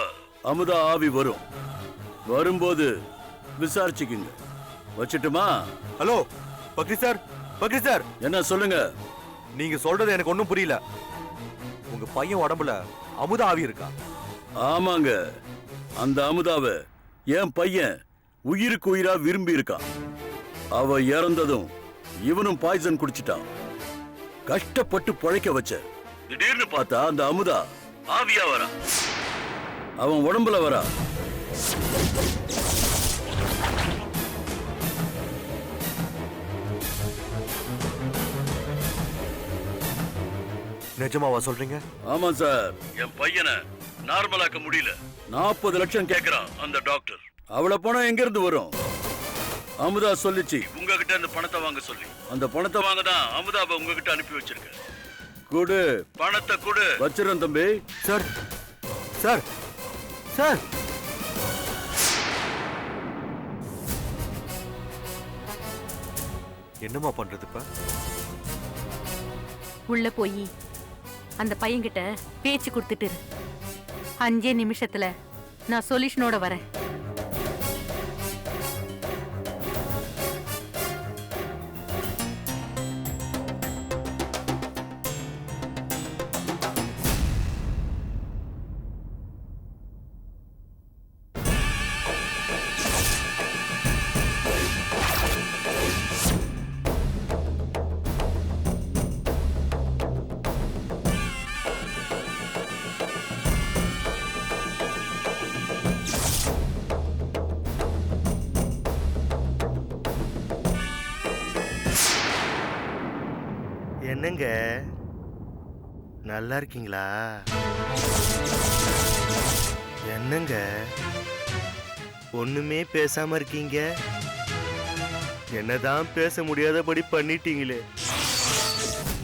அமுதா ஆவி வரும். வரும்போது விசாரிச்சுக்கீங்க. வச்சுட்டுமா? Hello Bakri sir, Bakri sir. என்ன சொல்லுங்க? நீங்க சொல்றது எனக்கு ஒண்ணும் புரியல. உங்க பையன் உடம்புல அமுதா ஆவி இருக்கா? ஆமாங்க, அந்த அமுதாவை என் பையன் உயிருக்கு உயிரா விரும்பி இருக்கான். அவ இறந்ததும் இவனும் பாய்சன் குடிச்சிட்டான். கஷ்டப்பட்டு பழைக்க வச்ச. திடீர்னு பார்த்தா அந்த அமுதா ஆவியா வரா, அவன் உடம்புல வரா. நிஜமாவா சொல்றீங்க? ஆமா சார், என் பையனை நார்மலாக்க முடியல. 40 லட்சம் கேக்குறான் அந்த டாக்டர். அவள பணம் எங்க இருந்து வரும்? அமுதா சொல்லிச்சு உங்ககிட்ட இருந்து பணத்தை வாங்க சொல்லி. அந்த பணத்தை வாங்க தான் அமுதாவை உங்ககிட்ட அனுப்பி வச்சிருக்கேன். குடு, பணத்தை குடு. வச்சிருந்தேன் தம்பி. Sir, sir, sir. என்னமா பண்றது இப்ப? உள்ள போய் அந்த பையன்கிட்ட பேச்சு கொடுத்துட்டு இரு. 5 நிமிஷத்துல நான் சொல்யூஷனோட வரேன். ஏங்க நல்லா இருக்கீங்களா? என்னங்க ஒண்ணுமே பேசாம இருக்கீங்க? என்னதான் பேச முடியாதபடி பண்ணிட்டீங்களே.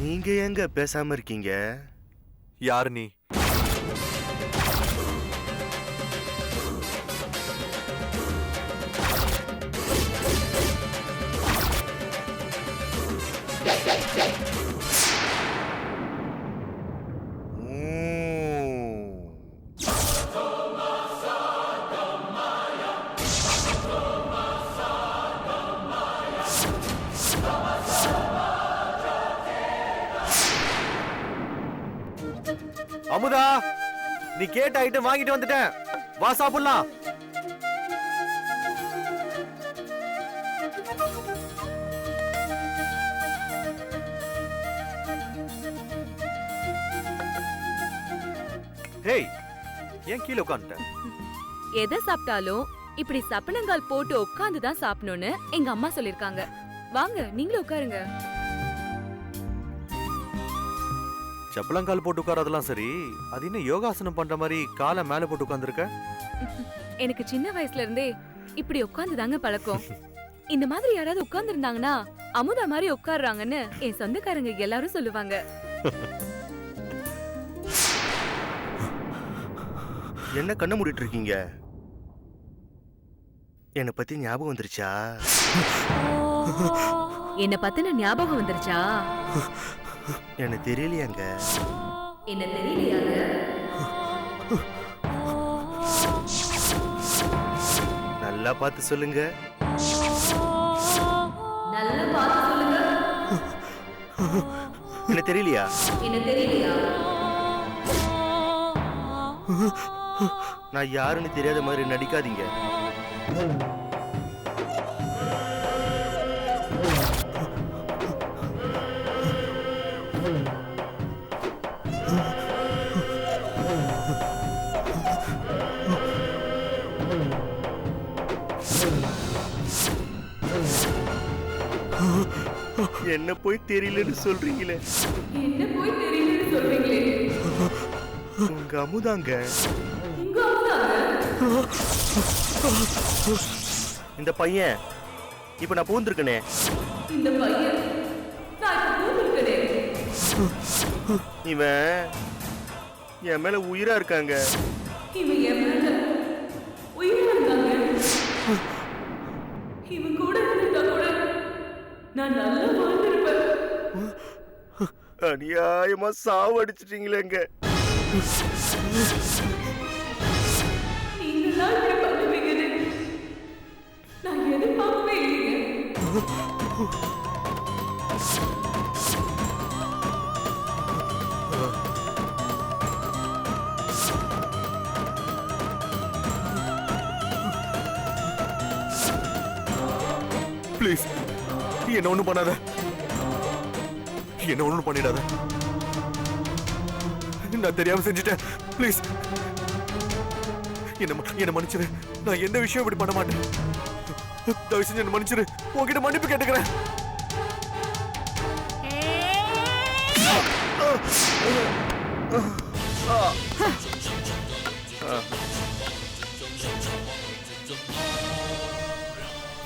நீங்க ஏங்க பேசாம இருக்கீங்க? யார் நீ? அமுதா, நீ கேட்ட ஐட்டம் வாங்கிட்டு வந்துட்டேன். வா சாப்பிடலாம். ஹேய், ஏன் கீழே உட்கார்ந்துட்ட? எதை சாப்பிட்டாலும் இப்படி சப்பனங்கால் போட்டு உட்கார்ந்து தான் சாப்பிடணும்னு எங்க அம்மா சொல்லிருக்காங்க. வாங்க நீங்களும் உட்காருங்க. சப்பளங்கால் போட்டு உட்காரதெல்லாம் சரி, அது என்ன யோகாசனம் பண்ற மாதிரி காலை மேல போட்டு உட்கார்ந்துருக்க? எனக்கு சின்ன வயசுல இருந்தே இப்படி உட்கார்ந்து தாங்க பழக்கம். இந்த மாதிரி யாராவது உட்கார்ந்து இருந்தாங்கன்னா அமுதா மாதிரி உட்கார்றாங்கன்னு என் சொந்தக்காரங்க எல்லாரும் சொல்லுவாங்க. என்ன கண்ண மூடிட்டு இருக்கீங்க? என்னை பத்தி ஞாபகம் வந்துருச்சா? என்ன பத்தின ஞாபகம் வந்துருச்சா? என்ன தெரியலையாங்க? என்ன தெரியலையாங்க? நல்லா பார்த்து சொல்லுங்க. நல்லா பார்த்து சொல்லுங்க. என்ன தெரியலையா? என்ன தெரியலையா? நான் யாருன்னு தெரியாத மாதிரி நடிக்காதீங்க. என்ன போய் தெரியலன்னு சொல்றீங்களே. என்ன போய் தெரியலன்னு சொல்றீங்களே. உங்க அமுதாங்க. உங்க அமுதாங்க. இந்த பையன் இப்ப நான் பூந்திருக்கனே. இந்த பையன் நான் பூந்திருக்கனே. இவன் என் மேல உயிரா இருக்காங்க. இவன் என் மேல உயிரா இருக்காங்க. இவன் கூட இருந்தா கூட நான் நல்லா வாழ்ந்திருப்பேன். அநியாயமா சாவடிச்சிட்டீங்களேங்க. நீங்களாம் இப்படி பண்ணுவீங்கன்னு நான் எதிர்பார்க்கவே இல்லைங்க. ப்ளீஸ், என்ன ஒண்ணும் பண்ணாத. என்ன ஒண்ணும் பண்ணிடாத. நான் தெரியாம செஞ்சுட்டேன். ப்ளீஸ் என்ன மன்னிச்சிரு. நான் எந்த விஷயம் இப்படி பண்ண மாட்டேன். தயவு செஞ்சு என்ன மன்னிச்சிரு. உன்கிட்ட மன்னிப்பு கேட்டுக்கிறேன்.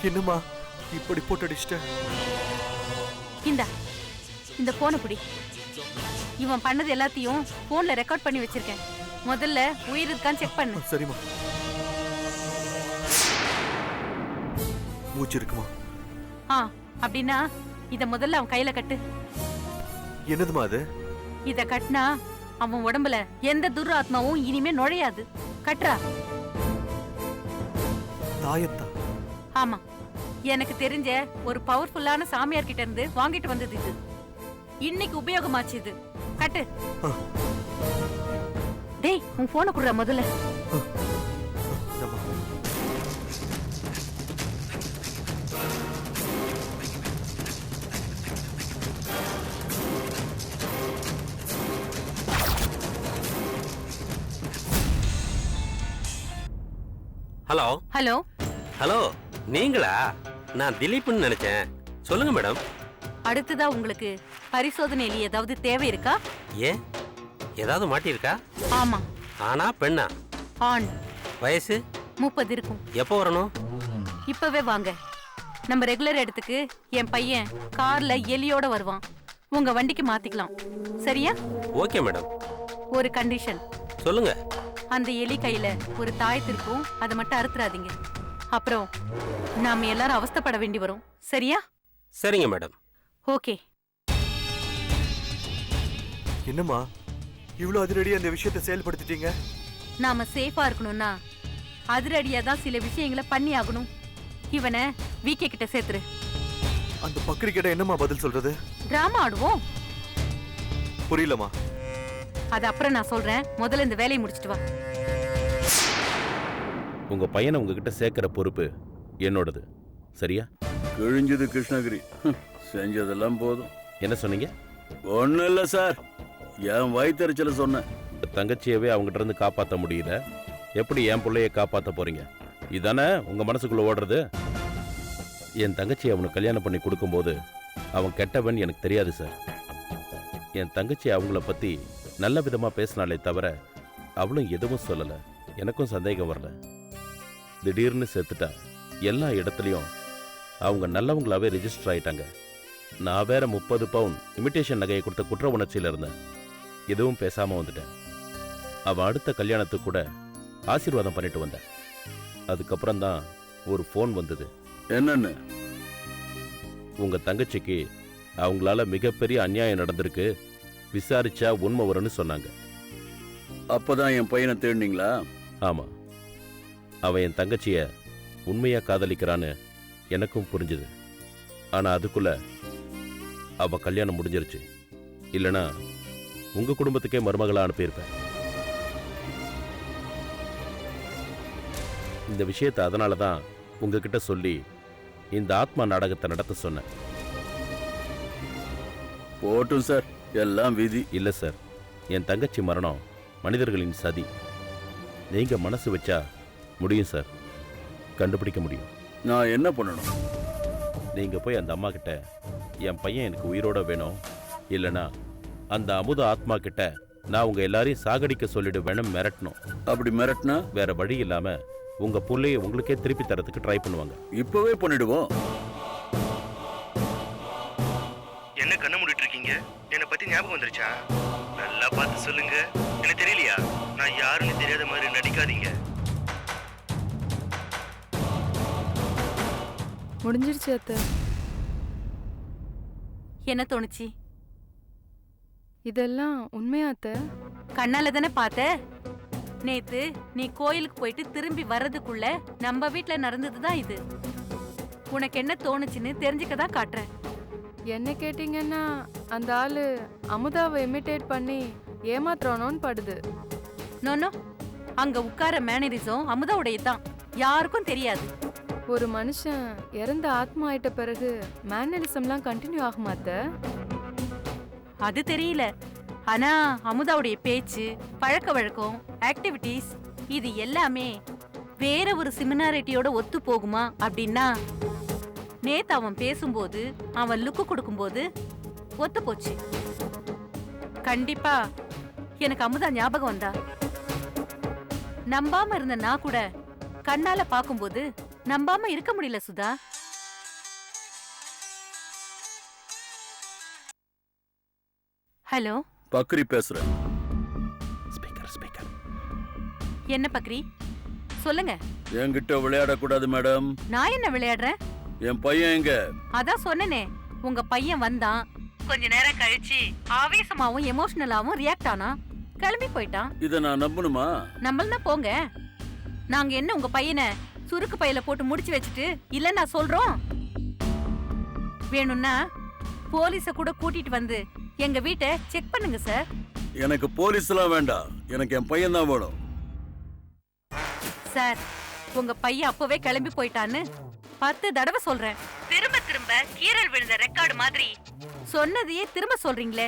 என்னம்மா இப்படி போட்டு அடிச்சிட்ட? இந்த போனை பிடி. இவன் பண்ணது எல்லாத்தையும் போன்ல ரெக்கார்ட் பண்ணி வச்சிருக்கேன். முதல்ல உயிர் இருக்கான்னு செக் பண்ணு. சரிம்மா. மூச்சு இருக்குமா? அப்படின்னா இத முதல்ல அவன் கையில கட்டு. என்னதுமா அது? இத கட்டினா அவன் உடம்புல எந்த துராத்மாவும் இனிமே நுழையாது. கட்டுறா. தாயத்தா? ஆமா, எனக்கு தெரிஞ்ச ஒரு பவர்ஃபுல்லான சாமியார் கிட்ட இருந்து வாங்கிட்டு வந்தது இது. இன்னைக்கு உபயோகமாச்சு இது. கட்டு. டேய், உன் போனை குடுறா முதல்ல. ஹலோ ஹலோ ஹலோ, நீங்களா? நான் திலீப்னு நினைச்சேன். சொல்லுங்க மேடம். அடுத்ததா உங்களுக்கு பரிசோதனையில ஏதாவது தேவை இருக்கா? ஏன் ஏதாவது மாட்டியிருக்கா? ஆமா. ஆனா பெண்ணா? ஆண். வயசு 30 இருக்கும். எப்போ வரணும்? இப்பவே வாங்க. நம்ம ரெகுலர் இடத்துக்கு என் பையன் கார்ல எலியோட வருவான். உங்க வண்டிக்கு மாத்திக்கலாம். சரியா? Okay madam. ஒரு கண்டிஷன். சொல்லுங்க. அந்த எலி கையில ஒரு தாயத்திருக்கும், அதை மட்டும் அறுத்துறாதீங்க. அப்புறம் நாம எல்லாரும் அவஸ்தைப்பட வேண்டி வரும். சரியா? சரிங்க மேடம். ஓகே. என்னம்மா இவ்வளவு அதிரடியா அந்த விஷயத்தை செயல்படுத்திட்டீங்க? நாம சேஃபா இருக்கணும்னா அதிரடியா தான் சில விஷயங்களை பண்ணி ஆகணும். இவனை வீக்கே கிட்ட சேர்த்துரு. அந்த பக்ரி கிட்ட என்னம்மா பதில் சொல்றது? டிராமா ஆடுவோம். புரியலமா? அது அப்புறம் நான் சொல்றேன். முதல்ல இந்த வேலையை முடிச்சிட்டு வா. உங்க பையனை உங்ககிட்ட சேர்க்கிற பொறுப்பு என்னோடது. சரியா? கிழிஞ்சது கிருஷ்ணகிரி. செஞ்சதெல்லாம் போதும். என்ன சொன்னீங்க? ஒன்னும் இல்ல சார், என் வயிற்றுச்சல சொன்னேன். தங்கச்சியவே அவங்ககிட்ட இருந்து காப்பாற்ற முடியல, எப்படி என் பிள்ளைய காப்பாற்ற போறீங்க? இதானே உங்க மனசுக்குள்ள ஓடுறது? என் தங்கச்சி அவனுக்கு கல்யாணம் பண்ணி கொடுக்கும்போது அவன் கெட்டவன் எனக்கு தெரியாது சார். என் தங்கச்சி அவங்கள பத்தி நல்ல விதமா பேசினாலே தவிர அவளும் எதுவும் சொல்லல. எனக்கும் சந்தேகம் வரல. திடீர்னு செத்துட்டா. எல்லா இடத்துலையும் அவங்க நல்லவங்களாவே ரெஜிஸ்டர் ஆயிட்டாங்க. நான் வேற 30 பவுன் இமிட்டேஷன் நகையை கொடுத்த குற்ற உணர்ச்சியில இருந்தேன். எதுவும் பேசாம வந்துட்டேன். அவன் அடுத்த கல்யாணத்துக்கு கூட ஆசீர்வாதம் பண்ணிட்டு வந்தேன். அதுக்கப்புறம் தான் ஒரு ஃபோன் வந்தது. என்னன்னு? உங்க தங்கச்சிக்கு அவங்களால மிகப்பெரிய அநியாயம் நடந்திருக்கு, விசாரிச்சா உண்மை வரும்னு சொன்னாங்க. அப்பதான் என் பையனை தேடினீங்களா? ஆமா. அவன் என் தங்கச்சிய உண்மையா காதலிக்கிறான்னு எனக்கும் புரிஞ்சுது. ஆனா அதுக்குள்ள அவ கல்யாணம் முடிஞ்சிருச்சு. இல்லனா உங்க குடும்பத்துக்கே மருமகளா அனுப்பியிருப்பேன். இந்த விஷயத்தை அதனால தான் உங்ககிட்ட சொல்லி இந்த ஆத்மா நாடகத்தை நடத்த சொன்னேன். போட்டும் சார், எல்லாம் விதி. இல்ல சார், என் தங்கச்சி மரணம் மனிதர்களின் சதி. நீங்க மனசு வச்சா முடியும் சார், கண்டுபிடிக்க முடியும். நான் என்ன பண்ணணும்? நீங்க போய் அந்த அம்மா கிட்ட என் பையன் எனக்கு உயிரோட வேணும், இல்லனா அந்த அமுத ஆத்மா கிட்ட நான் உங்க எல்லாரையும் சாகடிக்க சொல்லிடு வேணும் மிரட்டணும். அப்படி மிரட்டினா வேற வழி இல்லாம உங்க புள்ளையை உங்களுக்கே திருப்பி தரத்துக்கு ட்ரை பண்ணுவாங்க. இப்பவே பண்ணிடுவோம். என்ன கண்ண மூடிட்டு இருக்கீங்க? என்னை பத்தி ஞாபகம் வந்துருச்சா? நல்லா பார்த்து சொல்லுங்க. எனக்கு தெரியலையா? நான் யாருன்னு தெரியாத மாதிரி நடிக்காதீங்க. முடிஞ்சிருச்சு அத்தை. என்ன தோணுச்சு? இதெல்லாம் உண்மையா அத்தை? கண்ணால தானே பார்த்த. நேத்து நீ கோயிலுக்கு போயிட்டு திரும்பி வர்றதுக்குள்ள நம்ம வீட்ல நடந்ததுதான் இது. உனக்கு என்ன தோணுச்சுன்னு தெரிஞ்சுக்கதான் காட்டுறேன். என்ன கேட்டீங்கன்னா அந்த ஆளு அமுதாவை இமிட்டேட் பண்ணி ஏமாத்துறானோன்னு படுது. நோனோ, அங்க உட்கார மேனரிசம் அமுதாவுடையதான், யாருக்கும் தெரியாது. ஒரு மனுஷன் இறந்த ஆத்மா ஆயிட்ட பிறகு மேனரிசம்லாம் கண்டினியூ ஆகுமா அத்தை? அது தெரியல. ஆனா அமுதாவுடைய பேச்சு, பழக்க வழக்கம், ஆக்டிவிட்டீஸ் இது எல்லாமே வேற ஒரு சிமினாரிட்டியோட ஒத்து போகுமா அப்படின்னா நேத்து அவன் பேசும்போது, அவன் லுக்கு கொடுக்கும்போது ஒத்து போச்சு. கண்டிப்பா எனக்கு அமுதா ஞாபகம் வந்தா. நம்பாம இருந்த நான் கூட கண்ணால பாக்கும்போது நம்பாம இருக்க முடியல சுதா. ஹலோ, பக்ரி பேசுறேன். ஸ்பீக்கர். என்ன பக்ரி, சொல்லுங்க. என்கிட்ட விளையாடக்கூடாது மேடம். நான் என்ன விளையாடுறேன்? என் பையன் எங்க? அதான் சொன்னனே, உங்க பையன் வந்தான். கொஞ்ச நேரம் கழிச்சு ஆவேசமாவும் எமோஷனலாவும் ரியாக்ட் ஆனா, கிளம்பி போயிட்டான். இத நான் நம்பணுமா? நம்மளா போங்க. நாங்க என்ன உங்க பையனை சுருக்கு பையில போட்டு முடிச்சு வச்சுட்டு இல்ல நான் சொல்றோம். வேணும்னா போலீஸ கூட கூட்டிட்டு வந்து எங்க வீட்டை செக் பண்ணுங்க சார். எனக்கு போலீஸ் எல்லாம் வேண்டாம், எனக்கு என் பையன் தான் வேணும். சார், உங்க பையன் அப்பவே கிளம்பி போயிட்டான்னு 10 தடவை சொல்றேன். திரும்ப திரும்ப கீரல் விழுந்த ரெக்கார்டு மாதிரி சொன்னதையே திரும்ப சொல்றீங்களே.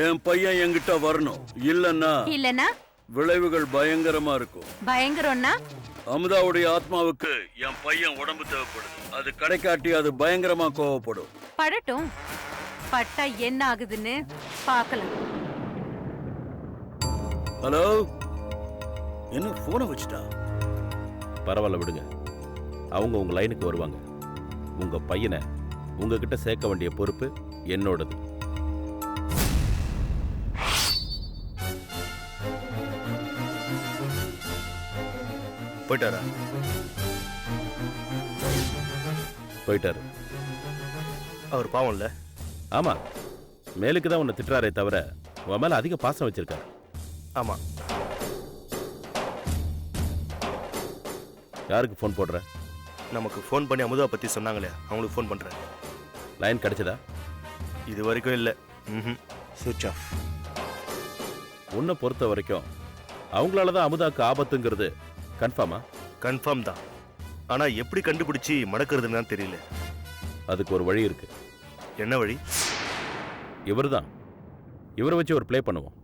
என் பையன் என்கிட்ட வரணும், இல்லன்னா விளைவுகள் பயங்கரமா இருக்கும். பயங்கரம்னா? அமுதாவுடைய ஆத்மாவுக்கு என் பையன் உடம்பு தேவைப்படுது. அது கடைக்காட்டி அது பயங்கரமா கோவப்படும். படட்டும். பட்டா என்ன ஆகுதுன்னு பார்க்கலாம். ஹலோ, என்ன போனை வச்சுட்டா? பரவாயில்ல விடுங்க, அவங்க உங்க லைனுக்கு வருவாங்க. உங்க பையனை உங்ககிட்ட சேர்க்க வேண்டிய பொறுப்பு என்னோடது. போயிட்டாரா? போயிட்டாரு. அவர் பாவம் இல்ல? ஆமா, மேலுக்கு தான் உன்னை திட்டுறாரே தவிர உன் மேல அதிக பாசம் வச்சிருக்காரு. ஆமா. யாருக்கு ஃபோன் போடுற? நமக்கு ஃபோன் பண்ணி அமுதா பத்தி சொன்னாங்களே, அவங்களுக்கு ஃபோன் பண்றேன். லைன் கிடைச்சதா? இது வரைக்கும் இல்ல. சுவிட்ச் ஆஃப். உன்னை பொறுத்த வரைக்கும் அவங்களால தான் அமுதாக்கு ஆபத்துங்கிறது கன்ஃபார்மா? கன்ஃபார்ம் தான். ஆனா எப்படி கண்டுபிடிச்சி மடக்கிறதுன்னு தான் தெரியல. அதுக்கு ஒரு வழி இருக்கு. என்ன வழி? இவர்தான். இவரை வச்சு ஒரு ப்ளே பண்ணுவோம்.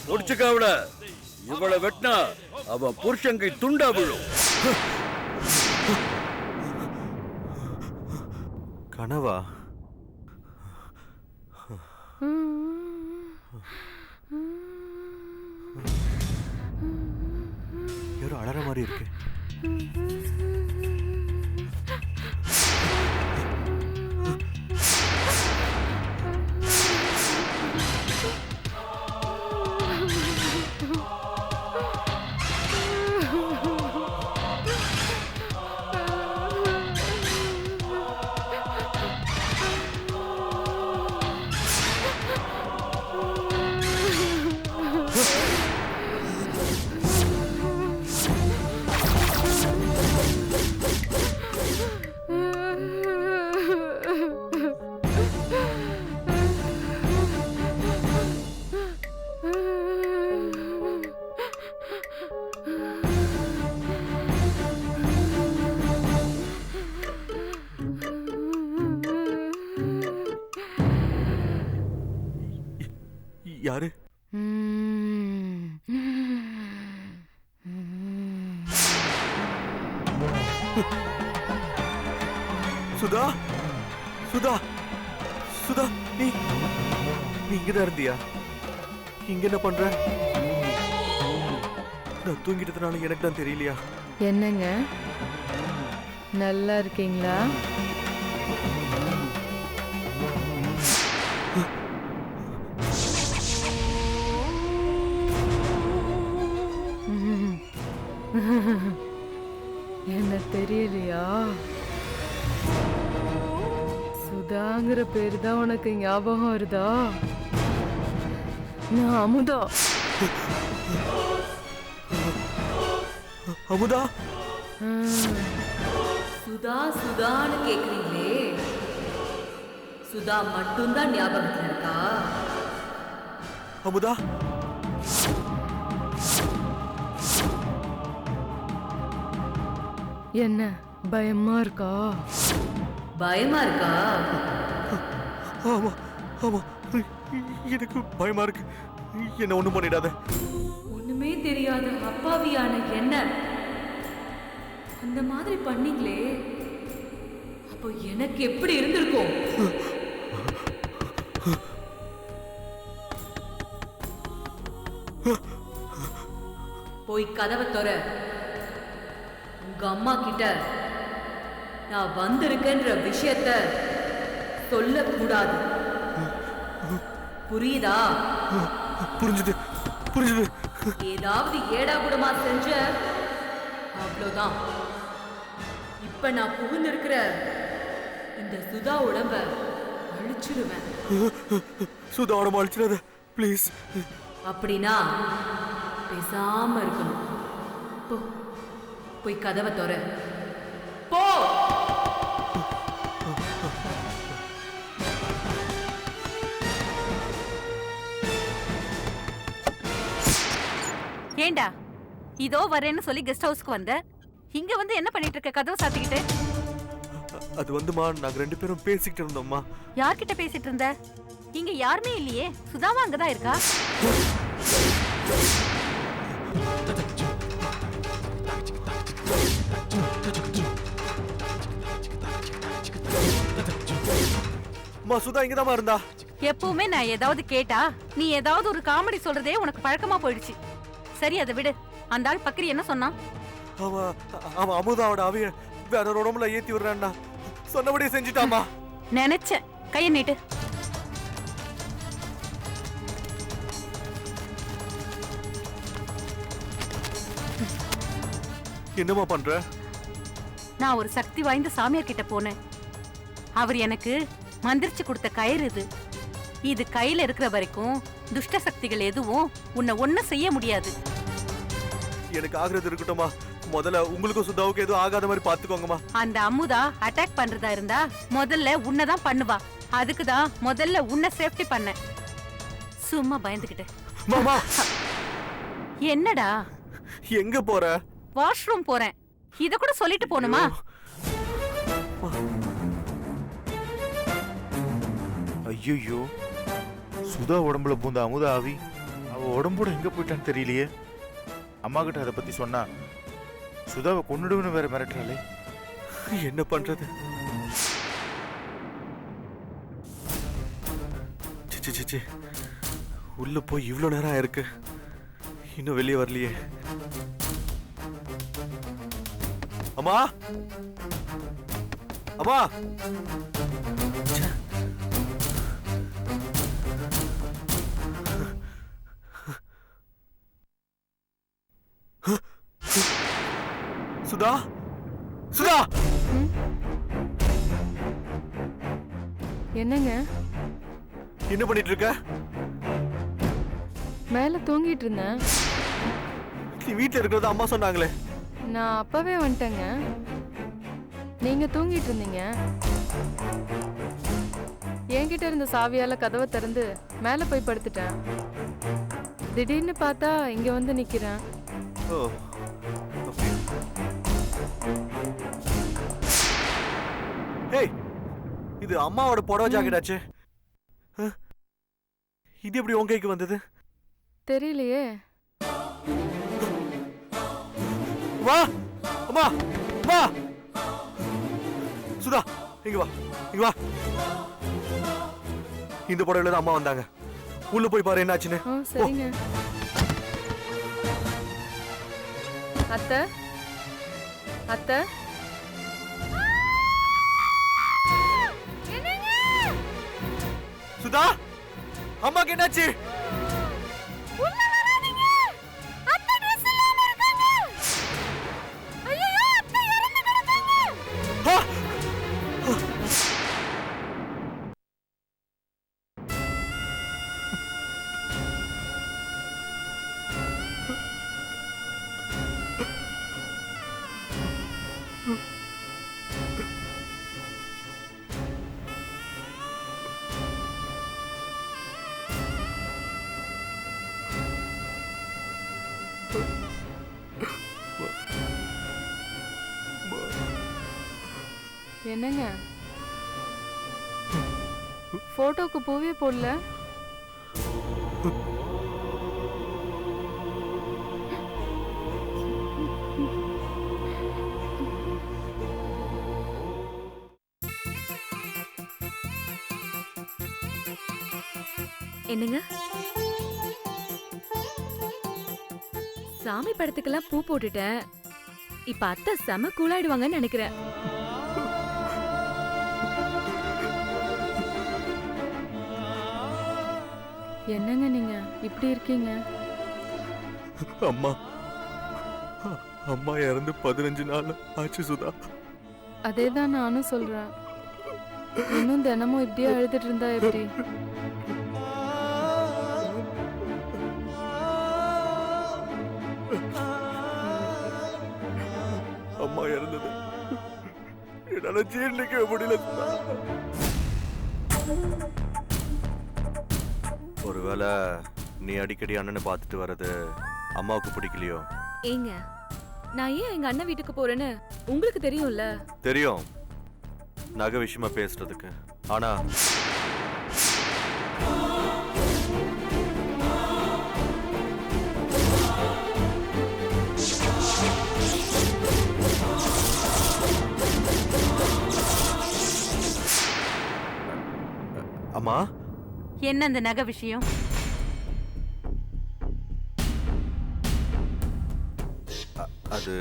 முடிச்சுக்காவிட இவளை வெட்டினா அவன் புருஷங்கை துண்டா விழும். கனவா? யாரோ அழற மாதிரி இருக்கு. யாரு? சுதா, சுதா, சுதா, நீ இங்கதான் இருந்தியா? இங்க என்ன பண்ற? நான் தூங்கிட்டதுனால எனக்கு தான் தெரியலையா? என்னங்க, நல்லா இருக்கீங்களா? என்ன தெரியலையா? சுதாங்கிற பேரு தான் உனக்கு ஞாபகம் வருதா? நான் அமுதா. அமுதா? சுதா சுதான்னு கேக்குறீங்களே, சுதா மட்டும்தான் ஞாபகத்துல இருக்கா? அமுதா? என்ன பயமா இருக்கா? பயமா இருக்கா? ஆமா, ஆமா, எனக்கு பயமா இருக்கு. என்ன ஒண்ணும் பண்ணிடாத. ஒண்ணுமே தெரியாத அப்பாவியான என்ன அந்த மாதிரி பண்ணீங்களே, அப்போ எனக்கு எப்படி இருந்திருக்கும்? போய் கதவை தொற. உங்க அம்மா கிட்ட நான் வந்திருக்கேன்ற விஷயத்த சொல்லக்கூடாது. புரியுதா? புரிஞ்சுது புரிஞ்சுது. ஏதாவது ஏடாகுடமா செஞ்ச அவ்வளவுதான். இப்ப நான் புகுந்திருக்கிற இந்த சுதா உடம்ப அழிச்சிடுவேன். சுதா உடம்பு அழிச்சிடாத ப்ளீஸ். அப்படின்னா பேசாம இருக்கணும். போ, போய் கதவை தொற. போ. ஏண்டா இதோ வரேன்னு சொல்லி கெஸ்ட் ஹவுஸ்க்கு வந்த, இங்க வந்து என்ன பண்ணிட்டு இருக்க கதவை சாத்திக்கிட்டு? அது வந்துமா நாங்க 2 பேரும் பேசிக்கிட்டு இருந்தோம்மா. யார்கிட்ட பேசிட்டு இருந்த? இங்க யாருமே இல்லையே. சுதாவா அங்கதான் இருக்கா? அம்மா சுதா இங்கதாம்மா இருந்தா. எப்பவுமே நான் ஏதாவது கேட்டா நீ ஏதாவது ஒரு காமெடி சொல்றதே உனக்கு பழக்கமா போயிடுச்சு. சரி அதை விடு. அந்த ஆள் பக்கரி என்ன சொன்னான்? அவன் அமுதாவோட அவைய வேற ஒரு உடம்புல ஏத்தி விடுறான்னா சொன்னபடியே செஞ்சுட்டாமா. நினைச்சேன். கைய நீட்டு. என்னமா பண்ற? நான் ஒரு சக்தி வாய்ந்த சாமியார் கிட்ட போனேன். அவர் எனக்கு மந்திரிச்சு கொடுத்த கயிறு இது. இது கையில இருக்கிற வரைக்கும் துஷ்ட சக்திகள் எதுவும் உன்னை ஒன்னும் செய்ய முடியாது. எனக்கு ஆகுறது இருக்கட்டுமா, முதல்ல உங்களுக்கும் சுதாவுக்கு எதுவும் ஆகாத மாதிரி பாத்துக்கோங்கம்மா. அந்த அமுதா அட்டாக் பண்றதா இருந்தா முதல்ல உன்னதான் பண்ணுவா. அதுக்குதான் முதல்ல உன்னை சேஃப்டி பண்ண. சும்மா பயந்துகிட்டு. மாமா என்னடா? எங்க போற? வாஷ்ரூம் போறேன். இத கூட சொல்லிட்டு போணுமா? ஐயோ, சுதா உடம்புல பூந்த அமுதா ஆவி அவ உடம்போட எங்க போயிட்டான்னு தெரியலையே. அம்மா கிட்ட அதை பத்தி சொன்னா சுதாவை கொன்னுடுன்னு வேற மிரட்டுறாளே. என்ன பண்றது? சிச்சி உள்ள போய் இவ்வளவு நேரம் ஆயிருக்கு, இன்னும் வெளியே வரலையே. அம்மா அம்மா சுதா சுதா. என்னங்க என்ன பண்ணிட்டு இருக்க? மேல தூங்கிட்டு இருந்தேன். நீ வீட்டுல இருக்கிறது அம்மா சொன்னாங்களே. நான் அப்பவே வந்துட்டேங்க. நீங்க தூங்கிட்டு இருந்தீங்க. என்கிட்ட இருந்த சாவியால கதவை திறந்து மேல போய் படுத்துட்டேன். திடீர்னு பார்த்தா இங்க வந்து நிக்கிறேன். ஓ, ஏய், இது அம்மாவோட புடவை ஜாக்கெட் ஆச்சு. இது எப்படி உன் கைக்கு வந்தது? தெரியலையே. வா அம்மா வா. சுதா இங்க வா, இங்க வா. இந்த புடவையில தான் அம்மா வந்தாங்க. உள்ள போய் பாரு என்ன ஆச்சுன்னு. சரிங்க. அத்தை அத்தை சுதா அம்மாக்கு என்னாச்சு? என்னங்க போட்டோக்கு பூவே போடல? என்னங்க சாமி படத்துக்கெல்லாம் பூ போட்டுட்டேன். இப்ப அத்தை செம கூலாயிடுவாங்கன்னு நினைக்கிறேன். என்னங்க நீங்க இப்படி இருக்கீங்க? அம்மா அம்மா இறந்து 15 நாள் ஆச்சு சுதா. அதேதான் நானும் சொல்றேன். இன்னும் தினமும் இப்படியே அழுதுட்டு இருந்தா எப்படி? அம்மா இறந்தது என்னால ஜீர்ணிக்க முடியல சுதா. ஒருவேளை நீ அடிக்கடி அண்ணனை பார்த்துட்டு வர்றது அம்மாவுக்கு பிடிக்கலையோ? ஏங்க, நான் ஏன் எங்க அண்ணன் வீட்டுக்கு போறேன்னு உங்களுக்கு தெரியும்ல. தெரியும், நகை விஷயமா பேசுறதுக்கு. ஆனா அம்மா, என்ன அந்த நகை விஷயம்? அது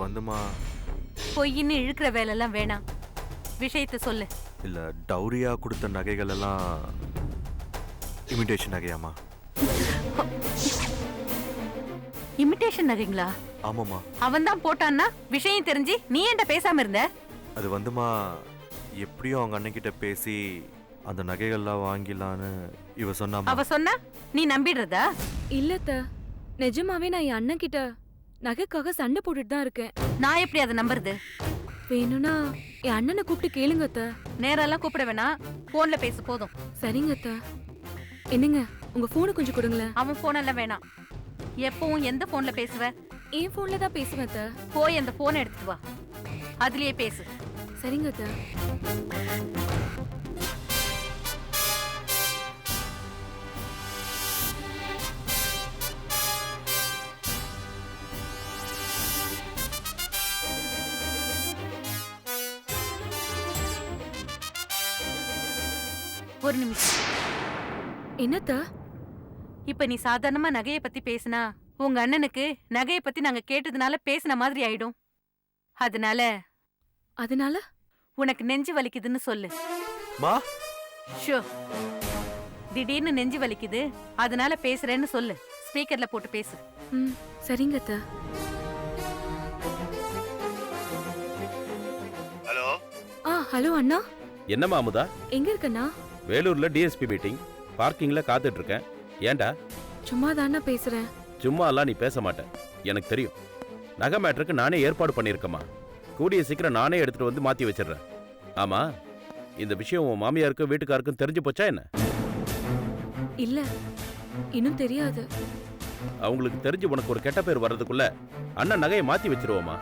வந்துமா. பொய்ன்னு இழுக்கிற வேலையெல்லாம் வேணாம், விஷயத்தை சொல்லு. இல்ல, டௌரியா கொடுத்த நகைகள் எல்லாம் இமிடேஷன் நகையாமா? இமிடேஷன் நகைங்களா? ஆமாமா. அவன் தான் போட்டான்னா விஷயம் தெரிஞ்சு நீ என்கிட்ட பேசாம இருந்த? அது வந்துமா, எப்படியும் அவங்க அண்ணன் கிட்ட பேசி அந்த நகைகள்லாம் வாங்கிடலான்னு இவ சொன்னாமா. அவ சொன்னா நீ நம்பிடுறதா? இல்லத்த, நிஜமாவே நான் என் அண்ணன் கிட்ட நகைக்காக சண்டை போட்டுட்டு தான் இருக்கேன். நான் எப்படி அதை நம்புறது? வேணும்னா என் அண்ணனை கூப்பிட்டு கேளுங்க அத்த. நேரெல்லாம் கூப்பிட வேணாம், போன்ல பேசு போதும். சரிங்க அத்த. என்னங்க, உங்க போனை கொஞ்சம் கொடுங்களேன். அவன் போன் எல்லாம் வேணாம். எப்பவும் எந்த போன்ல பேசுவ? என் போன்ல தான் பேசுவேன் அத்த. போய் அந்த போனை எடுத்துட்டு வா, அதுலயே பேசு. சரிங்க அத்த. ஒரு நிமிஷம். என்னத்த? இப்ப நீ சாதாரணமா நகையை பத்தி பேசினா உங்க அண்ணனுக்கு நகையை பத்தி நாங்க கேட்டதுனால பேசின மாதிரி ஆயிடும். அதனால உனக்கு நெஞ்சு வலிக்குதுன்னு சொல்லு. மா, ஷோ, திடீர்னு நெஞ்சு வலிக்குது அதனால பேசுறேன்னு சொல்லு. ஸ்பீக்கர்ல போட்டு பேசு. சரிங்க அத்த. ஹலோ. ஹலோ அண்ணா. என்னம்மா அமுதா? எங்க இருக்கண்ணா? வேலூர்ல டிஎஸ்பி மீட்டிங், பார்க்கிங்ல காத்துட்டு இருக்கேன். ஏன்டா? சும்மா தானே பேசுறேன். சும்மா எல்லாம் நீ பேச மாட்டேன், எனக்கு தெரியும். நகை மேட்டருக்கு நானே ஏற்பாடு பண்ணியிருக்கேம்மா. கூடிய சீக்கிரம் நானே எடுத்துட்டு வந்து மாத்தி வச்சிடுறேன். ஆமா, இந்த விஷயம் உன் மாமியாருக்கும் வீட்டுக்காருக்கும் தெரிஞ்சு போச்சா என்ன? இல்ல, இன்னும் தெரியாது. அவங்களுக்கு தெரிஞ்சு உனக்கு ஒரு கெட்ட பேர் வர்றதுக்குள்ள அண்ணன் நகையை மாத்தி வச்சிருவோமா?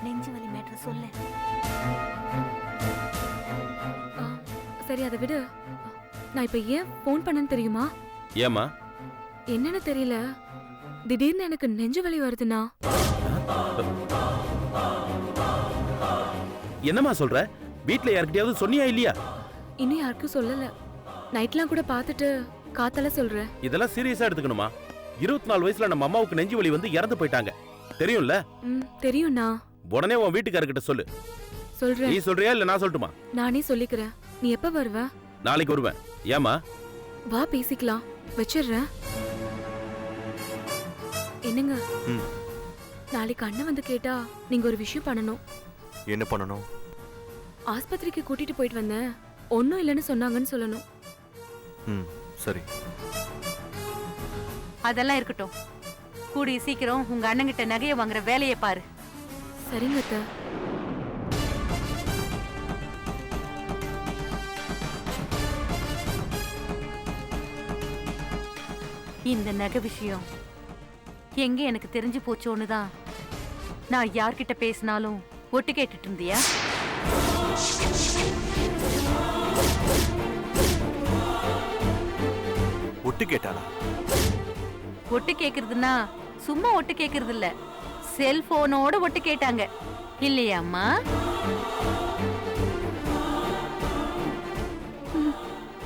நெஞ்சு வலி மேட்டர் சொல்லு. சரி, அதை விடு. நான் இப்ப ஏன் போன் பண்ணேன்னு தெரியுமா? ஏமா? என்னன்னு தெரியல, திடீர்னு எனக்கு நெஞ்சு வலி வருதுண்ணா. என்னம்மா சொல்ற? வீட்ல யார்கிட்டயாவது சொன்னியா இல்லையா? இன்னும் யாருக்கும் சொல்லல. நைட்லாம் கூட பார்த்துட்டு காத்தால சொல்றேன். இதெல்லாம் சீரியஸா எடுத்துக்கணுமா? 24 வயசுல நம்ம அம்மாவுக்கு நெஞ்சு வலி வந்து இறந்து போயிட்டாங்க, தெரியும்ல? தெரியும்ண்ணா. உடனே உன் வீட்டுக்காரர்கிட்ட சொல்லு. சொல்றேன். நீ சொல்றியா இல்ல நான் சொல்லட்டுமா? நானே சொல்லிக்கிறேன். நீ எப்ப வருவ? நாளைக்கு வருவேன். ஏமா? வா, பேசிக்கலாம். வச்சிடுறேன். என்னங்க, நாளைக்கு அண்ணன் வந்து கேட்டா நீங்க ஒரு விஷயம் பண்ணணும். என்ன பண்ணணும்? ஆஸ்பத்திரிக்கு கூட்டிட்டு போயிட்டு வந்தேன், ஒன்னும் இல்லைன்னு சொன்னாங்கன்னு சொல்லணும். சரி. அதெல்லாம் இருக்கட்டும், கூடிய சீக்கிரம் உங்க அண்ணங்கிட்ட நகையை வாங்குற வேலையை பாரு. சரிங்க அத்த. இந்த நகை விஷயம் எங்க எனக்கு தெரிஞ்சு போச்சோன்னு தான் நான் யார்கிட்ட பேசினாலும் ஒட்டு கேட்டுட்டு இருந்தியா? ஒட்டு கேட்டாளா? ஒட்டு கேக்குறதுன்னா சும்மா ஒட்டு கேக்குறது இல்ல, செல்போனோட ஒட்டு கேட்டாங்க இல்லையாம்மா?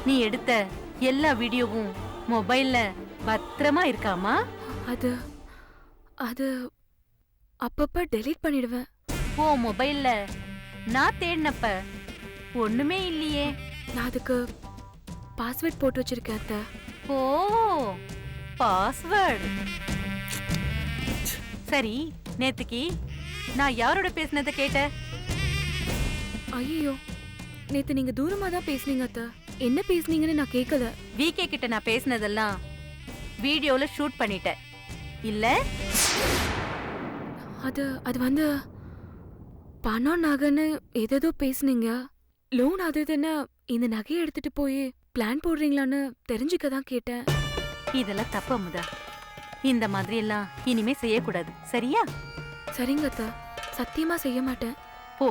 நீ எடுத்த எல்லா வீடியோவும் மொபைல்ல பத்திரமா இருக்காமா? அது அது அப்பப்ப டெலீட் பண்ணிடுவேன். ஓ மொபைல்ல நான் தேடினப்ப ஒண்ணுமே இல்லையே. நான் அதுக்கு பாஸ்வேர்ட் போட்டு வச்சிருக்கேன் அத்தை. ஓ பாஸ்வேர்டு. சரி, நேத்துக்கு நான் யாரோட பேசினதை கேட்ட? ஐயோ, நேத்து நீங்க தூரமா தான் பேசுனீங்க அத்தை. என்ன பேசுனீங்கன்னு நான் கேட்கல. விகே கிட்ட நான் பேசினதெல்லாம் வீடியோல ஷூட் பண்ணிட்டேன் இல்ல? அது வந்து பணம் நகைன்னு ஏதேதோ பேசுனீங்க. லோன் அது இதுன்னு இந்த நகையை எடுத்துட்டு போய் பிளான் போடுறீங்களான்னு தெரிஞ்சுக்க தான் கேட்டேன். இதெல்லாம் தப்பு அமுதா. இந்த மாதிரி எல்லாம் இனிமே செய்யக்கூடாது, சரியா? சரிங்க அத்தா, சத்தியமா செய்ய மாட்டேன். போ,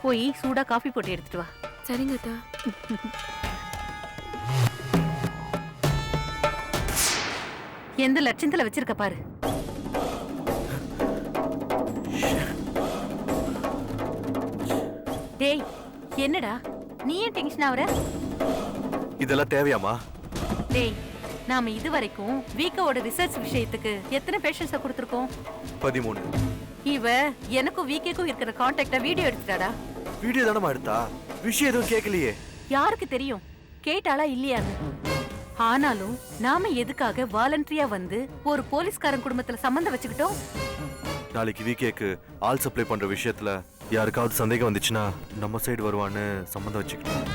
போய் சூடா காஃபி போட்டு எடுத்துட்டு வா. சரிங்க அத்தா. எந்த லட்சத்துல வச்சிருக்க பாரு. டேய், என்னடா நீ ஏன் டென்ஷன் ஆவற? இதெல்லாம் தேவையாமா? டேய், நாம இதுவரைக்கும் வீக்கோட ரிசர்ச் விஷயத்துக்கு எத்தனை பேஷன்ஸ கொடுத்திருக்கோம்? 13. இவ எனக்கும் வீக்கேக்கும் இருக்கிற கான்டாக்ட வீடியோ எடுத்துட்டாடா. வீடியோ தானமா எடுத்தா? விஷயம் எதுவும் கேட்கலையே. யாருக்கு தெரியும் கேட்டாளா இல்லையான்னு? ஆனாலும் நாம எதுக்காக வாலண்டரியா வந்து ஒரு போலீஸ்காரன் குடும்பத்துல சம்பந்தம் வச்சுக்கிட்டோம்? நாளைக்கு விகேக்கு ஆல் சப்ளை பண்ற விஷயத்துல யாருக்காவது சந்தேகம் வந்துச்சுன்னா நம்ம சைடு வருவான்னு சம்பந்தம் வச்சுக்கிட்டோம்.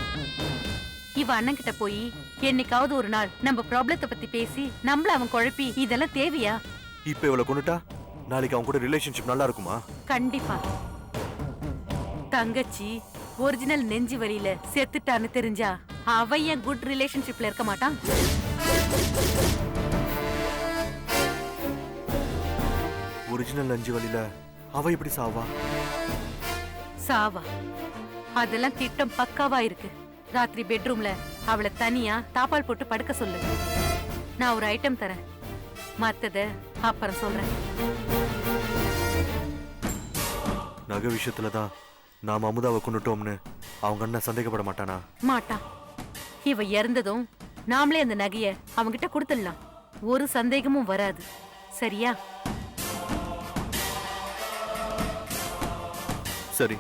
இவ அண்ணன் கிட்ட போய் என்னைக்காவது ஒரு நாள் நம்ம ப்ராப்ளத்தை பத்தி பேசி நம்மள அவன் குழப்பி இதெல்லாம் தேவையா? இப்ப இவளை கொண்டுட்டா நாளைக்கு அவன் கூட ரிலேஷன்ஷிப் நல்லா இருக்குமா? கண்டிப்பா. தங்கச்சி ஒரிஜினல் நெஞ்சு வலியில செத்துட்டான்னு தெரிஞ்சா அவன் ஏன் குட் ரிலேஷன்ஷிப்ல இருக்க மாட்டான்? ஒரிஜினல் நெஞ்சு வலியில அவ எப்படி சாவா? சாவா? அதெல்லாம் திட்டம் பக்காவா இருக்கு. ராத்திரி பெட்ரூம்ல அவளை தனியா தாப்பால் போட்டு படுக்க சொல்லு. நான் ஒரு ஐட்டம் தரேன், மத்தத அப்புறம் சொல்றேன். நகை விஷயத்துலதான் நாம அமுதாவை கொண்டுட்டோம்னு அவங்க அண்ணன் சந்தேகப்பட மாட்டானா? மாட்டான். இவ இறந்ததும் நாமளே அந்த நகைய அவங்கிட்ட கொடுத்துடலாம். ஒரு சந்தேகமும் வராது, சரியா? சரி.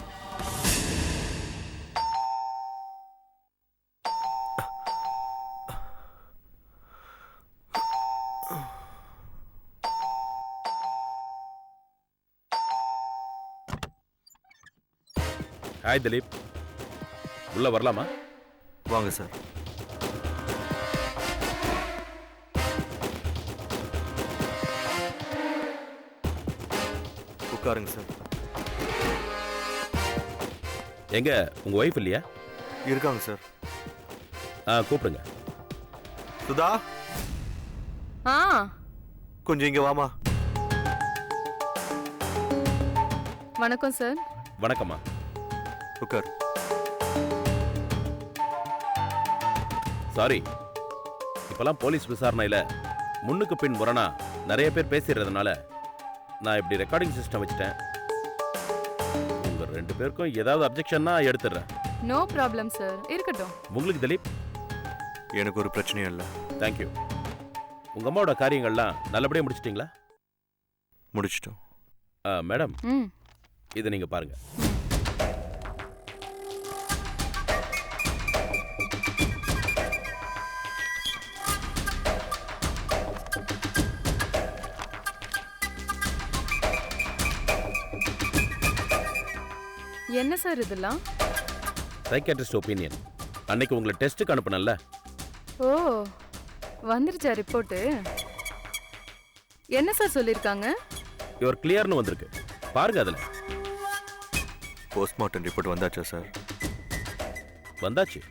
ஹாய் திலீப், உள்ள வரலாமா? வாங்க சார். உட்காருங்க சார். எங்க உங்க ஒய்ஃப் இல்லையா? இருக்காங்க சார். கூப்பிடுங்க. சுதா, கொஞ்சம் இங்க வாமா. வணக்கம் சார். வணக்கம்மா. உட்கார். சாரி, இப்பெல்லாம் போலீஸ் விசாரணையில முன்னுக்கு பின் முரணா நிறைய பேர் பேசிடுறதுனால நான் இப்படி ரெக்கார்டிங் சிஸ்டம் வச்சுட்டேன். உங்க ரெண்டு பேருக்கும் ஏதாவது அப்ஜெக்ஷன்னா எடுத்துடுறேன். நோ ப்ராப்ளம் சார், இருக்கட்டும். உங்களுக்கு திலீப்? எனக்கு ஒரு பிரச்சனையும் இல்லை. தேங்க்யூ. உங்க அம்மாவோட காரியங்கள்லாம் நல்லபடியாக முடிச்சிட்டிங்களா? முடிச்சிட்டோம். மேடம், இதை நீங்க பாருங்க. என்ன சார் இதெல்லாம்? Psychiatrist opinion. அன்னைக்கு உங்களை டெஸ்ட்டுக்கு அனுப்புனல்ல? ஓ, வந்துருச்சா ரிப்போர்ட்டு? என்ன சார் சொல்லியிருக்காங்க? யுவர் கிளியர்னு வந்திருக்கு, பாருங்க. அதில் போஸ்ட்மார்ட்டம் ரிப்போர்ட் வந்தாச்சா சார்? வந்தாச்சு.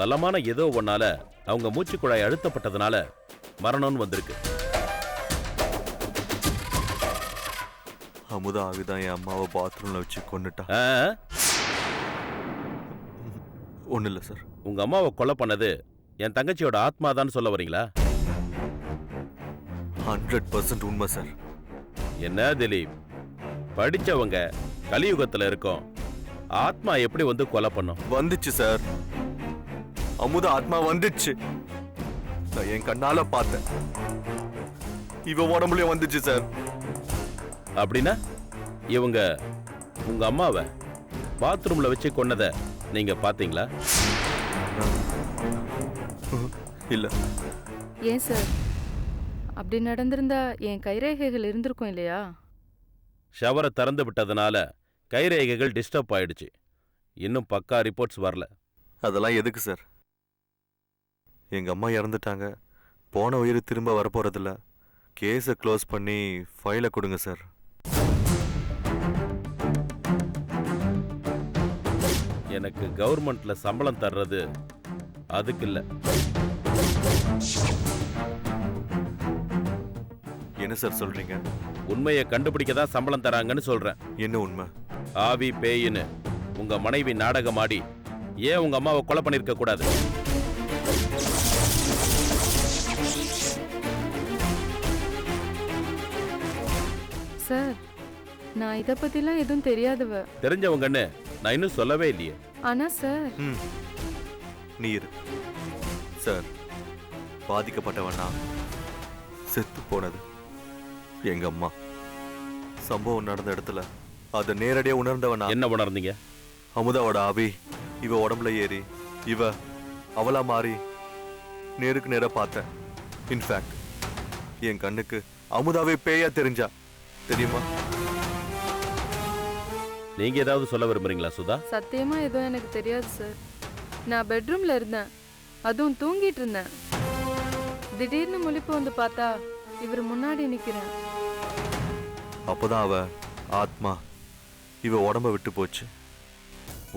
பலமான ஏதோ ஒன்னால அவங்க மூச்சு குழாய் அழுத்தப்பட்டதுனால மரணம்னு வந்திருக்கு. அமுதா ஆவிதான் என் அம்மாவை பாத்ரூம்ல வச்சு கொண்டுட்டா. ஒன்றும் இல்லை சார். உங்க அம்மாவை கொலை பண்ணது என் தங்கச்சியோட ஆத்மாதான்னு சொல்ல வரீங்களா? 100% உண்மை சார். என்ன திலீப், படிச்சவங்க கலியுகத்துல இருக்கோம், ஆத்மா எப்படி வந்து கொலை பண்ணும்? வந்துச்சு சார், அமுதா ஆத்மா வந்துச்சு. நான் என் கண்ணால பார்த்தேன். இவ உடம்புலயும் வந்துச்சு சார். அப்படின்னா இவங்க உங்க அம்மாவை பாத்ரூம்ல வச்சு கொன்னதை நீங்க பாத்தீங்களா? இல்ல. ஏன் சார்? அப்படி நடந்திருந்தா என் கைரேகைகள் இருந்திருக்கும் இல்லையா? ஷவரை திறந்து விட்டதுனால கைரேகைகள் டிஸ்டர்ப் ஆயிடுச்சு. இன்னும் பக்கா ரிப்போர்ட்ஸ் வரல. அதெல்லாம் எதுக்கு சார்? எங்க அம்மா இறந்துட்டாங்க. போன உயிர் திரும்ப வரப்போறதில்ல. கேஸை க்ளோஸ் பண்ணி ஃபைலை கொடுங்க சார். எனக்கு கவர்மெண்ட்ல சம்பளம் தர்றது அதுக்கு இல்ல. என்ன சார் சொல்றீங்க? உண்மையை கண்டுபிடிக்க தான் சம்பளம் தராங்கன்னு சொல்றேன். என்ன உண்மை? ஆவி பேயின்னு உங்க மனைவி நாடகமாடி ஏன் உங்க அம்மாவை கொலை பண்ணிருக்க கூடாது? சார், நான் இதை பத்திலாம் எதுவும் தெரியாதவ. தெரிஞ்சவங்கன்னு நான் இன்னும் சொல்லவே இல்லையே. ஆனா சார், நீர் சார், பாதிக்கப்பட்டவனா செத்து போனது எங்க அம்மா. சம்பவம் நடந்த இடத்துல அதை நேரடியா உணர்ந்தவனா. என்ன உணர்ந்தீங்க? அமுதாவோட ஆவி இவ உடம்புல ஏறி இவ அவளா மாறி நேருக்கு நேர பார்த்தேன். இன்ஃபேக்ட் என் கண்ணுக்கு அமுதாவே பேயா தெரிஞ்சா தெரியுமா? நீங்க ஏதாவது சொல்ல விரும்புறீங்களா சுதா? சத்தியமா எதுவும் எனக்கு தெரியாது சார். நான் பெட்ரூம்ல இருந்தேன், அதுவும் தூங்கிட்டு இருந்தேன். திடீர்னு முழிப்பு வந்து பார்த்தா இவர் முன்னாடி நிக்கிறேன். அப்போதான் அவ ஆத்மா இவ உடம்ப விட்டு போச்சு.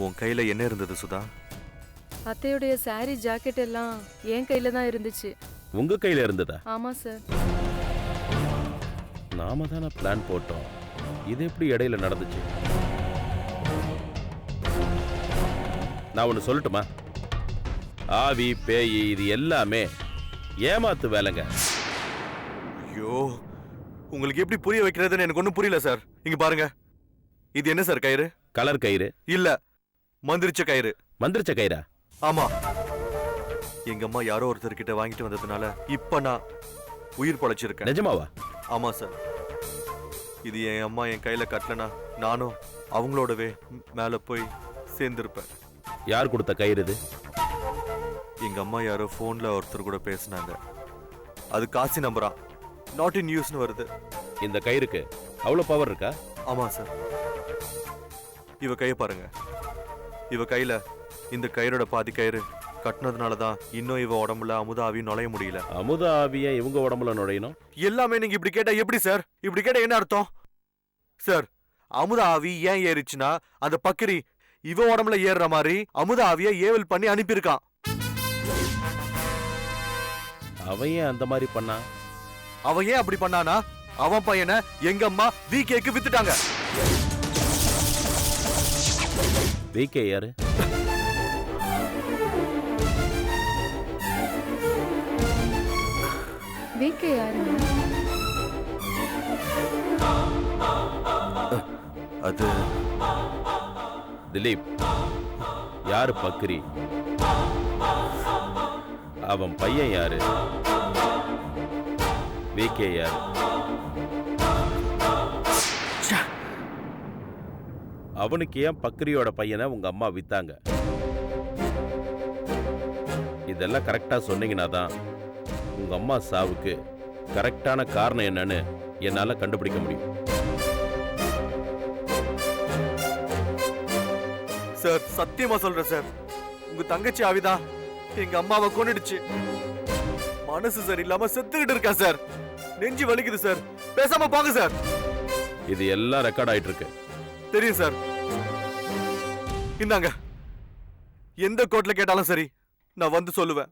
உன் கையில என்ன இருந்தது சுதா? அத்தையுடைய சாரி ஜாக்கெட் எல்லாம் என் கையில தான் இருந்துச்சு. உங்க கையில இருந்ததா? ஆமா சார். நாம தானே பிளான் போட்டோம், இது எப்படி இடையில நடந்துச்சு? நான் ஒன்று சொல்லட்டுமா? ஆவி பேய் இது எல்லாமே ஏமாத்து வேலைங்க. ஐயோ, உங்களுக்கு எப்படி புரிய வைக்கிறதுன்னு எனக்கு ஒன்றும் புரியல சார். இங்க பாருங்க, இது என்ன சார் கயிறு? கலர் கயிறு இல்ல, மந்திரிச்ச கயிறு. மந்திரிச்ச கயிறா? ஆமா, எங்க அம்மா யாரோ ஒருத்தர் கிட்ட வாங்கிட்டு வந்ததுனால இப்ப நான் உயிர் பழைச்சிருக்கேன். நிஜமாவா? ஆமா சார். இது என் அம்மா என் கையில கட்டலனா நானும் அவங்களோடவே மேல போய் சேர்ந்திருப்பேன். யார் கொடுத்த கயிறு இது? எங்க அம்மா யாரோ போன்ல ஒருத்தர் கூட பேசினாங்க. அது காசி நம்பரா, நாட் இன் யூஸ்னு வருது. இந்த கயிறுக்கு அவ்வளவு பவர் இருக்கா? ஆமா சார். இவ கைய பாருங்க. இவ கையில இந்த கயிறோட பாதி கயிறு கட்டினதுனாலதான் இன்னும் இவ உடம்புல அமுதா ஆவி நுழைய முடியல. அமுதா ஆவிய இவங்க உடம்புல நுழையணும்? எல்லாமே நீங்க இப்படி கேட்டா எப்படி சார்? இப்படி கேட்டா என்ன அர்த்தம் சார்? அமுதா ஆவி ஏன் ஏறிச்சுன்னா அந்த பக்கிரி இவ உடம்புல ஏறுற மாதிரி அமுதா ஆவிய ஏவல் பண்ணி அனுப்பியிருக்கான். அவன் ஏன் அந்த மாதிரி பண்ணா? அவன் ஏன் அப்படி பண்ணானா, அவன் பையனை எங்க அம்மா விகேக்கு வித்துட்டாங்க. விகே யாரு? விகே யாருங்க? அது திலீப். யாரு பக்ரி? அவன் பையன் யாரு? விகே யாரு? அவனுக்கு ஏன் பக்ரியோட பையனை உங்க அம்மா வித்தாங்க? இதெல்லாம் கரெக்டா சொன்னீங்கன்னா தான் உங்க அம்மா சாவுக்கு கரெக்டான காரணம் என்னன்னு என்னால கண்டுபிடிக்க முடியும். சார், சத்தியமா சொல்றேன் சார், உங்க தங்கச்சி ஆவிதான் எங்க அம்மாவை கொன்னுடுச்சு. மனசு சரியில்லாம செத்துக்கிட்டு இருக்கா சார். நெஞ்சு வலிக்குது சார். பேசாம போங்க சார். இது எல்லாம் ரெக்கார்ட் ஆயிட்டு இருக்கு. தெரியும் சார். இந்தாங்க, எந்த கோர்ட்ல கேட்டாலும் சரி நான் வந்து சொல்லுவேன்.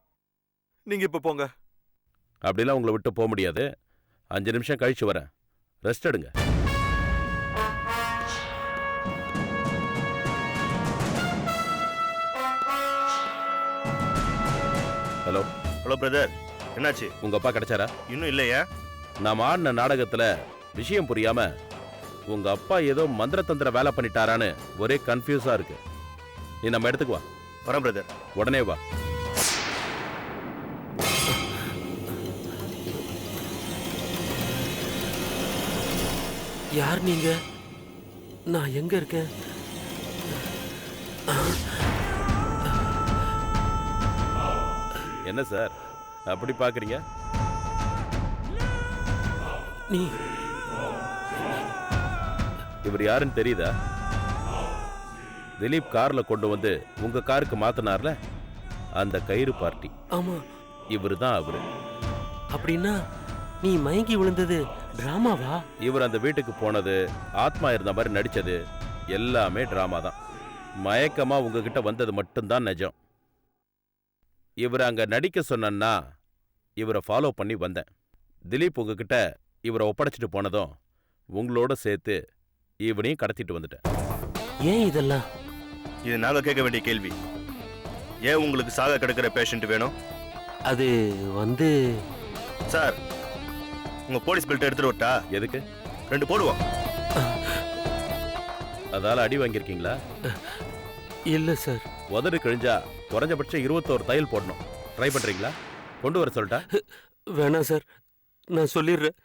நீங்க இப்ப போங்க. அப்படிலாம் உங்களை விட்டு போக முடியாது. 5 நிமிஷம் கழிச்சு வரேன். ரெஸ்ட் எடுங்க. ஹலோ. ஹலோ பிரதர், என்னாச்சு? உங்க அப்பா கிடைச்சாரா? இன்னும் இல்லையா? நாம் ஆடின நாடகத்துல விஷயம் புரியாம உங்க அப்பா ஏதோ மந்திர தந்திர வேலை பண்ணிட்டாரான்னு ஒரே கன்ஃபியூஸா இருக்கு. நீ நம்ம இடத்துக்கு வா. வரேன் பிரதர். உடனே வா. யார் நீங்க? நான் எங்க இருக்கேன்? என்ன சார், அப்படி பாக்குறீங்க? நீ இவர் யாருன்னு தெரியுதா? திலீப் கார்ல கொண்டு வந்து உங்க காருக்கு மாத்தினார்ல, அந்த கயிறு பார்ட்டி. ஆமா. இவரு தான் அவரு. அப்படின்னா நீ மயங்கி விழுந்தது டிராமாவா? இவர் அந்த வீட்டுக்கு போனது, ஆத்மா இருந்த மாதிரி நடிச்சது எல்லாமே டிராமா தான். மயக்கமா உங்ககிட்ட வந்தது மட்டும்தான் நிஜம். இவரை அங்க நடிக்க சொன்னா இவரை ஃபாலோ பண்ணி வந்தேன். திலீப் உங்ககிட்ட இவரை ஒப்படைச்சிட்டு போனதும் உங்களோட சேர்த்து இவனையும் கடத்திட்டு வந்துட்டேன். ஏன் இதெல்லாம்? இது நாங்க கேட்க வேண்டிய கேள்வி. ஏன் உங்களுக்கு சாக கிடக்கிற பேஷண்ட் வேணும்? அது வந்து சார், உங்க போலீஸ் பெல்ட் எடுத்துட்டு வரட்டா? எதுக்கு? 2 போடுவோம். அதால அடி வாங்கியிருக்கீங்களா? இல்ல சார். உதடு கிழிஞ்சா குறைஞ்சபட்சம் 21 தையல் போடணும். ட்ரை பண்றீங்களா? கொண்டு வர சொல்லிட்டா? வேணாம் சார், நான் சொல்லிடுறேன்.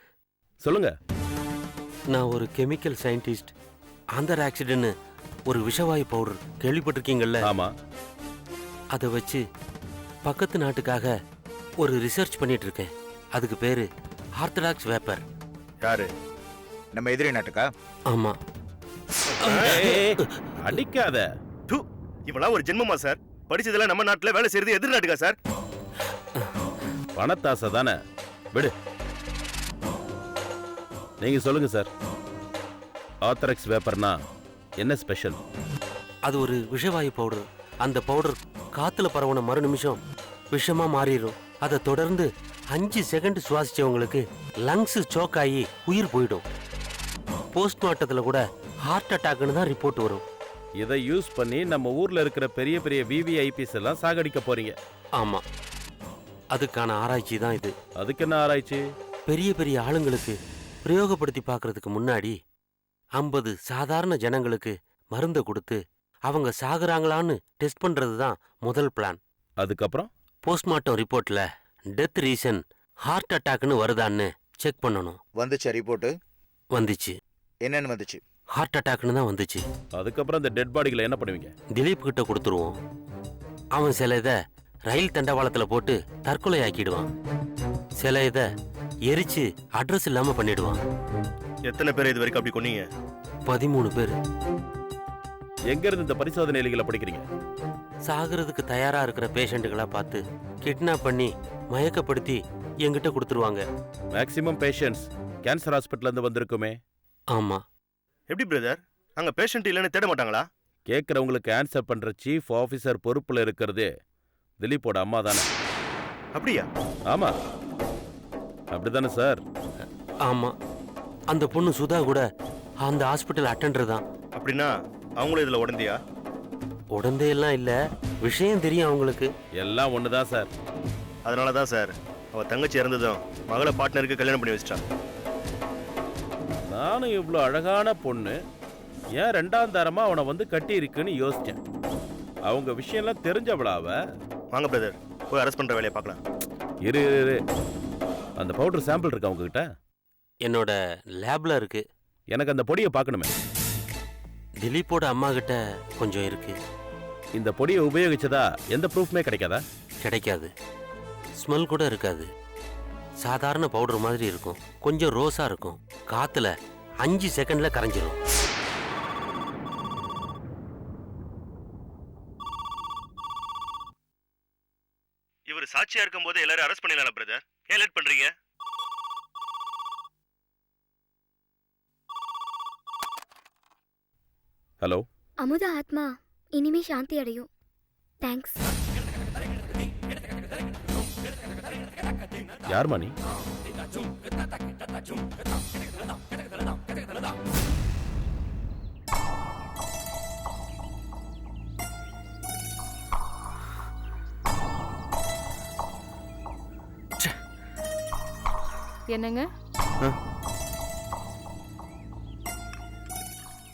சொல்லுங்க. நான் ஒரு கெமிக்கல் சயின்டிஸ்ட். ஆந்தர் ஆக்சிடென்ட் ஒரு விஷவாயு பவுடர் கேள்விப்பட்டிருக்கீங்கல்ல? ஆமா. அதை வச்சு பக்கத்து நாட்டுக்காக ஒரு ரிசர்ச் பண்ணிட்டு இருக்கேன். அதுக்கு பேரு ஆர்த்தடாக்ஸ் வேப்பர். யாரு? நம்ம எதிரி நாட்டுக்கா? ஆமா. அடிக்காத. இவெல்லாம் ஒரு ஜென்மமா சார்? படிச்சதெல்லாம் நம்ம நாட்டுல, வேலை செய்யறது எதிர் நாட்டுக்கா சார்? பணத்தாசை தானே, விடு. நீங்க சொல்லுங்க சார், ஆர்த்தடாக்ஸ் வேப்பர்னா என்ன ஸ்பெஷல்? அது ஒரு விஷவாயு பவுடர். அந்த பவுடர் காத்துல பரவன மறு நிமிஷம் விஷமா மாறிடும். அதை தொடர்ந்து 5 செகண்ட் சுவாசிச்சவங்களுக்கு லங்ஸ் சோக் ஆகி உயிர் போயிடும். போஸ்ட்மார்ட்டத்தில் கூட ஹார்ட் அட்டாக்னு தான் ரிப்போர்ட் வரும். இதை யூஸ் பண்ணி நம்ம ஊர்ல இருக்கிற பெரிய பெரிய விவிஐபிஸ் எல்லாம் சாகடிக்க போறீங்க. ஆமா, அதுக்கான ஆராய்ச்சி தான் இது. அதுக்கு என்ன ஆராய்ச்சி? பெரிய பெரிய ஆளுங்களுக்கு பிரயோகப்படுத்தி பார்க்கறதுக்கு முன்னாடி 50 சாதாரண ஜனங்களுக்கு மருந்தை கொடுத்து அவங்க சாகுறாங்களான்னு டெஸ்ட் பண்றது தான் முதல் பிளான். அதுக்கப்புறம் போஸ்ட்மார்ட்டம் ரிப்போர்ட்ல டெத் ரீசன் ஹார்ட் அட்டாக்னு வருதான்னு செக் பண்ணணும். வந்துச்சா ரிப்போர்ட்டு? வந்துச்சு. என்னன்னு வந்துச்சு? ஹார்ட் அட்டாக்னு தான் வந்துச்சு. அதுக்கப்புறம் இந்த டெட் பாடிகளை என்ன பண்ணுவீங்க? திலீப் கிட்ட கொடுத்துருவோம். அவன் சில இதை ரயில் தண்டவாளத்துல போட்டு தற்கொலை ஆக்கிடுவான். சில இதை எரிச்சு அட்ரஸ் இல்லாம பண்ணிடுவான். எத்தனை பேர் இது வரைக்கும் அப்படி கொன்னீங்க? 13 பேர். எங்க இருந்து இந்த பரிசோதனை எலிகளை படிக்கிறீங்க? சாகிறதுக்கு தயாரா இருக்கிற பேஷண்ட்டுகளா பார்த்து கிட்னாப் பண்ணி மயக்கப்படுத்தி என்கிட்ட கொடுத்துருவாங்க. மேக்ஸிமம் பேஷண்ட்ஸ் கேன்சர் ஹாஸ்பிட்டல்ல இருந்து வந்திருக்குமே. ஆமா. எப்படி பிரதர், அங்க பேஷண்ட் இல்லைன்னு தேட மாட்டாங்களா? கேட்கறவங்களுக்கு ஆன்சர் பண்ற சீஃப் ஆபீசர் பொறுப்புல இருக்கிறது திலீப்போட அம்மா தானே? அப்படியா? ஆமா, அப்படிதானே சார்? ஆமா, அந்த பொண்ணு சுதா கூட அந்த ஹாஸ்பிட்டல் அட்டெண்டர் தான். அப்படின்னா அவங்களும் இதுல உடந்தியா? உடந்தே எல்லாம் இல்ல, விஷயம் தெரியும் அவங்களுக்கு. எல்லாம் ஒண்ணுதான் சார். அதனாலதான் சார் அவ தங்கச்சி இறந்ததும் மகளை பார்ட்னருக்கு கல்யாணம் பண்ணி வச்சிட்டா. நானும் இவ்வளோ அழகான பொண்ணு ஏன் 2ஆம் தரமா அவனை வந்து கட்டி இருக்குன்னு யோசிச்சேன். அவங்க விஷயம்லாம் தெரிஞ்சவளாவ. வாங்க பிரதர், போய் அரெஸ்ட் பண்ற வேலையை பார்க்கலாம். இரு இரு, அந்த பவுடர் சாம்பிள் இருக்கா உங்ககிட்ட? என்னோட லேப்ல இருக்கு. எனக்கு அந்த பொடியை பார்க்கணுமே. திலீப்போட அம்மா கிட்ட கொஞ்சம் இருக்கு. இந்த பொடியை உபயோகிச்சதா எந்த ப்ரூஃப்மே கிடைக்காதா? கிடைக்காது. ஸ்மெல் கூட இருக்காது. சாதாரண பவுடர் மாதிரி இருக்கும். கொஞ்சம் ரோஸா இருக்கும். காத்துல 5 செகண்ட்ல கரைஞ்சிரும். இவர் சாட்சியா இருக்கும் போது எல்லாரும் அரெஸ்ட் பண்ணிடலாம் பிரதர். ஏன் லேட் பண்றீங்க? ஹலோ அமுதா ஆத்மா இனிமே சாந்தி அடையும். தேங்க்ஸ். யார் மணி? என்னங்க?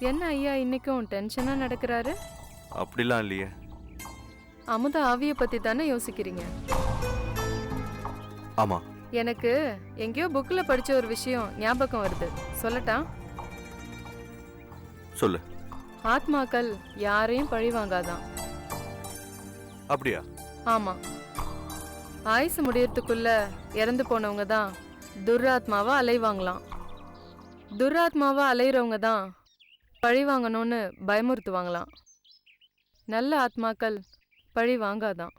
என்ன ஐயா இன்னைக்கும் டென்ஷனா நடக்கிறாரு? அப்படிலாம் இல்லையே. அமுதா ஆவிய பத்தி தானே யோசிக்கிறீங்க? ஆமா. எனக்கு எங்கேயோ புக்ல படிச்ச ஒரு விஷயம் ஞாபகம் வருது. சொல்லட்டா? சொல்லு. ஆத்மாக்கள் யாரையும் பழி வாங்காதான். அப்படியா? ஆமா. ஆயுசு முடியறதுக்குள்ள இறந்து போனவங்க தான் துராத்மாவா அலைவாங்களாம். துராத்மாவா அலையிறவங்க தான் பழி வாங்கணும்னு பயமுறுத்துவாங்களாம். நல்ல ஆத்மாக்கள் பழி வாங்காதான்.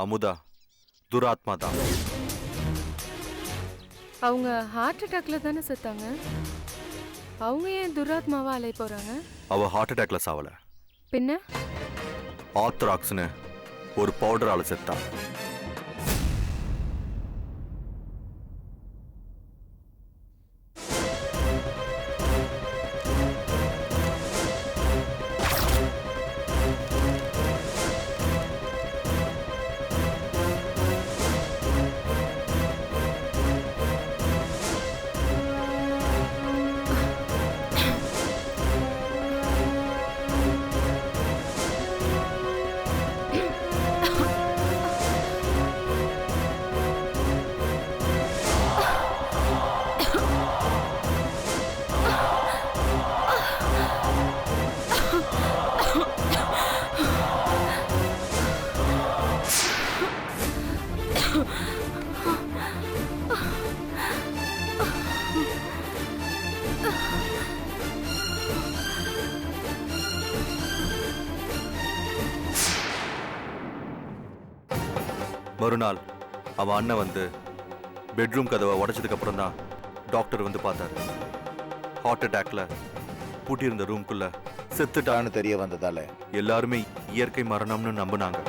அமுதா துராத்மா தான். அவங்க ஹார்ட் அட்டாக்ல தானே செத்தாங்க. அவங்க ஏன் துராத்மாவா அலை போறாங்க? அவ ஹார்ட் அட்டாக்ல சாவல, பின்ன ஆத்ராக்ஸ்னு ஒரு பவுடரால செத்தா. மறுநாள் அவன் அண்ணன் வந்து பெட்ரூம் கதவை உடைச்சதுக்கு அப்புறம் தான் டாக்டர் வந்து பார்த்தாரு. ஹார்ட் அட்டாக்ல பூட்டியிருந்த ரூம்குள்ள செத்துட்டான்னு தெரிய வந்ததால எல்லாருமே இயற்கை மரணம்னு நம்பினாங்க.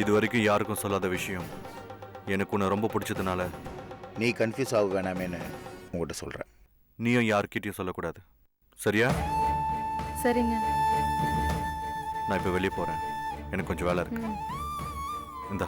இது வரைக்கும் யாருக்கும் சொல்லாத விஷயம் எனக்கு உன்னை ரொம்ப பிடிச்சதுனால நீ கன்ஃபியூஸ் ஆக வேணாமேன்னு உங்கள்கிட்ட சொல்கிறேன். நீயும் யார்கிட்டயும் சொல்லக்கூடாது, சரியா? சரிங்க. நான் இப்போ வெளியே போறேன், எனக்கு கொஞ்சம் வேலை இருக்கு. இந்தா.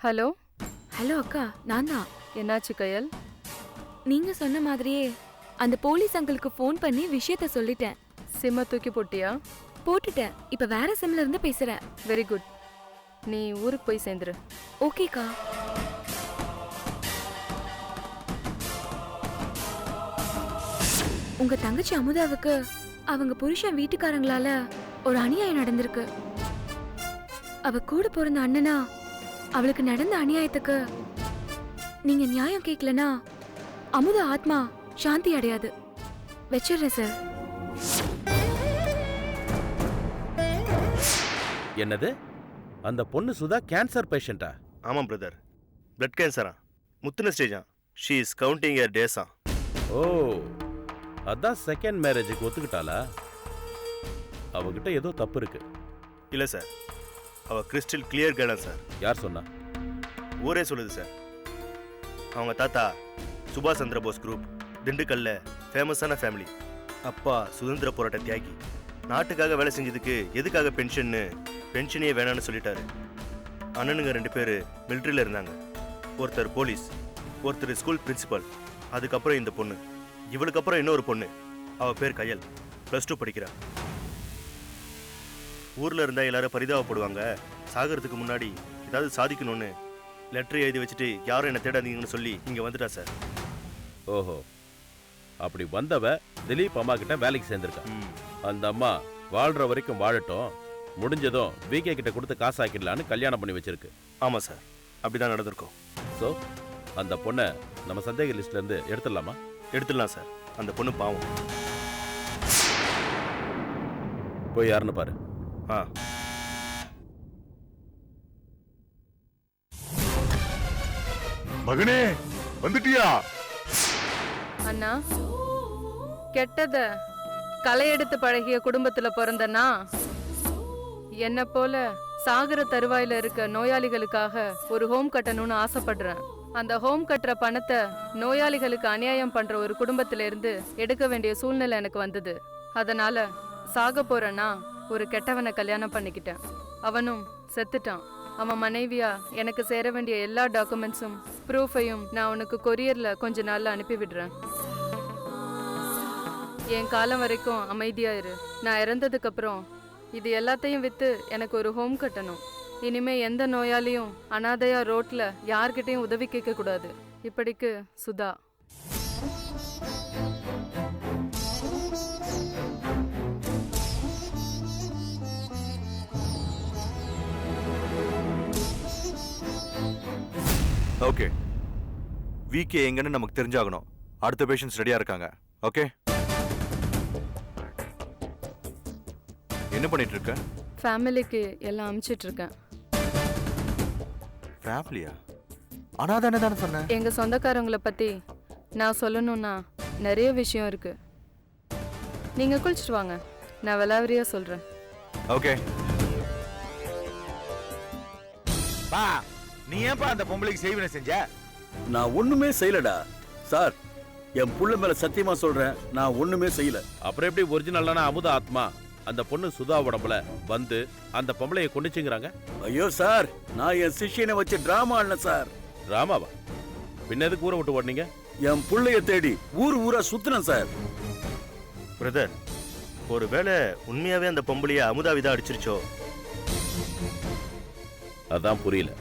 ஹலோ. ஹலோ அக்கா, நான் தான். என்னாச்சு கயல்? நீங்க சொன்ன மாதிரியே அந்த போலீஸ் அங்கிளுக்கு ஃபோன் பண்ணி விஷயத்த சொல்லிட்டேன். சிம்ம தூக்கி போட்டியா? போட்டுட்டேன். இப்ப வேற சிம்ல இருந்து பேசுறேன். Very good. நீ ஊருக்கு போய் சேர்ந்துரு. ஓகேக்கா. உங்க தங்கச்சி அமுதாவுக்கு அவங்க புருஷன் வீட்டுக்காரங்களால ஒரு அநியாயம் நடந்திருக்கு. அவ கூட பிறந்த அண்ணனா அவளுக்கு நடந்த அநியாயத்துக்கு நீங்க நியாயம் கேட்கலனா அமுத ஆத்மா சாந்தி அடையாது. வச்சிடுறேன் சார். என்னது? அந்த பொண்ணு சுதா கேன்சர் பேஷண்டா? ஆமாம் பிரதர், பிளட் கேன்சரா, முத்துன ஸ்டேஜா. ஷீ இஸ் கவுண்டிங் யர் டேஸா. ஓ, அதான் செகண்ட் மேரேஜுக்கு ஒத்துக்கிட்டாளா? அவகிட்ட ஏதோ தப்பு இருக்கு. இல்லை சார், அவ கிறிஸ்டல் கிளியர் கேர்ள் சார். யார் சொன்னா? ஊரே சொல்லுது சார். அவங்க தாத்தா சுபாஷ் சந்திர போஸ் குரூப், திண்டுக்கல்ல ஃபேமஸான ஃபேமிலி. அப்பா சுதந்திர போராட்ட தியாகி. நாட்டுக்காக வேலை செஞ்சதுக்கு எதுக்காக பென்ஷனே வேணான்னு சொல்லிட்டாரு. அண்ணனுங்க 2 பேர் மிலிட்ரியில் இருந்தாங்க. ஒருத்தர் போலீஸ், ஒருத்தர் ஸ்கூல் பிரின்சிபல். அதுக்கப்புறம் இந்த பொண்ணு, இவளுக்கு அப்புறம் இன்னொரு பொண்ணு. அவள் பேர் கயல், +2 படிக்கிறா. ஊரில் இருந்தால் எல்லாரும் பரிதாபப்படுவாங்க. சாகிறதுக்கு முன்னாடி ஏதாவது சாதிக்கணும்னு லெட்டர் எழுதி வச்சுட்டு யாரும் என்னை தேடாதீங்கன்னு சொல்லி இங்கே வந்துட்டா சார். ஓஹோ, அப்படி வந்தவ திலீப் அம்மா கிட்ட வேலைக்கு சேர்ந்திருக்கா. அந்த அம்மா வாழ்ற வரைக்கும் வாழட்டும், முடிஞ்சதும் விகே கிட்ட கொடுத்து காசாக்கிடலான்னு கல்யாணம் பண்ணி வச்சிருக்கு. ஆமாம் சார், அப்படிதான் நடந்திருக்கோம். ஸோ அந்த பொண்ணை நம்ம சந்தேக லிஸ்ட்ல இருந்து எடுத்துடலாமா? எடுத்துடலாம் சார். அந்த பொண்ணு பாவம். போய் யாருன்னு பாரு. மகனே, வந்துட்டியா? அண்ணா, கெட்டத களையெடுத்து பழகிய குடும்பத்துல பிறந்தனா என்ன போல சாகர தருவாயில இருக்க நோயாளிகளுக்காக ஒரு ஹோம் கட்டணும்னு ஆசைப்படுறேன். அந்த ஹோம் கட்டுற பணத்தை நோயாளிகளுக்கு அநியாயம் பண்ற ஒரு குடும்பத்தில இருந்து எடுக்க வேண்டிய சூழ்நிலை எனக்கு வந்தது. அதனால சாக போறேன்னா ஒரு கெட்டவனை கல்யாணம் பண்ணிக்கிட்டேன். அவனும் செத்துட்டான். அவன் மனைவியா எனக்கு சேர வேண்டிய எல்லா டாக்குமெண்ட்ஸும் ப்ரூஃபையும் நான் உனக்கு கொரியர்ல கொஞ்ச நாள்ல அனுப்பி விடுறேன். என் காலம் வரைக்கும் அமைதியா இரு. நான் இறந்ததுக்கு அப்புறம் இது எல்லாத்தையும் வித்து எனக்கு ஒரு ஹோம் கட்டணும். இனிமே எந்த நோயாளியும் அனாதையா ரோட்ல யார்கிட்டயும் உதவி கேட்க கூடாது. இப்படிக்கு சுதா. ஓகே, விகே எங்கன்னு நமக்கு தெரிஞ்சாகணும். அடுத்த பேஷண்ட்ஸ் ரெடியா இருக்காங்க. ஓகே, என்ன பண்ணிட்டு இருக்க? ஃபேமிலிக்கு எல்லாம் அனுப்பிச்சிட்டு இருக்கேன். ஃபேமிலியா? அனாதானே தானே சொன்னேன். எங்க சொந்தக்காரங்களை பத்தி நான் சொல்லணும்னா நிறைய விஷயம் இருக்கு. நீங்க குளிச்சுட்டு வாங்க, நான் விலாவரியா சொல்றேன். ஓகே. பா, நீ ஏன்பா அந்த பொம்பளைக்கு செய்வினை செஞ்ச? நான் ஒண்ணுமே செய்யலடா சார். என் புள்ள மேல சத்தியமா சொல்றேன், நான் ஒண்ணுமே செய்யல. அப்புறம் எப்படி ஒரிஜினலான அமுத ஆத்மா அந்த பொண்ணு சுதா உடம்புல வந்து அந்த பொம்பளைய கொண்டுச்சுங்கிறாங்க? ஐயோ சார், நான் என் சிஷ்யனை வச்சு டிராமா ஆடின சார். ராமாவா? பின்ன எதுக்கு ஊரை விட்டு ஓடுனீங்க? என் புள்ளைய தேடி ஊர் ஊரா சுத்தினேன் சார். பிரதர், ஒருவேளை உண்மையாவே அந்த பொம்பளைய அமுதாவிதான் அடிச்சிருச்சோ? அதான் புரியல.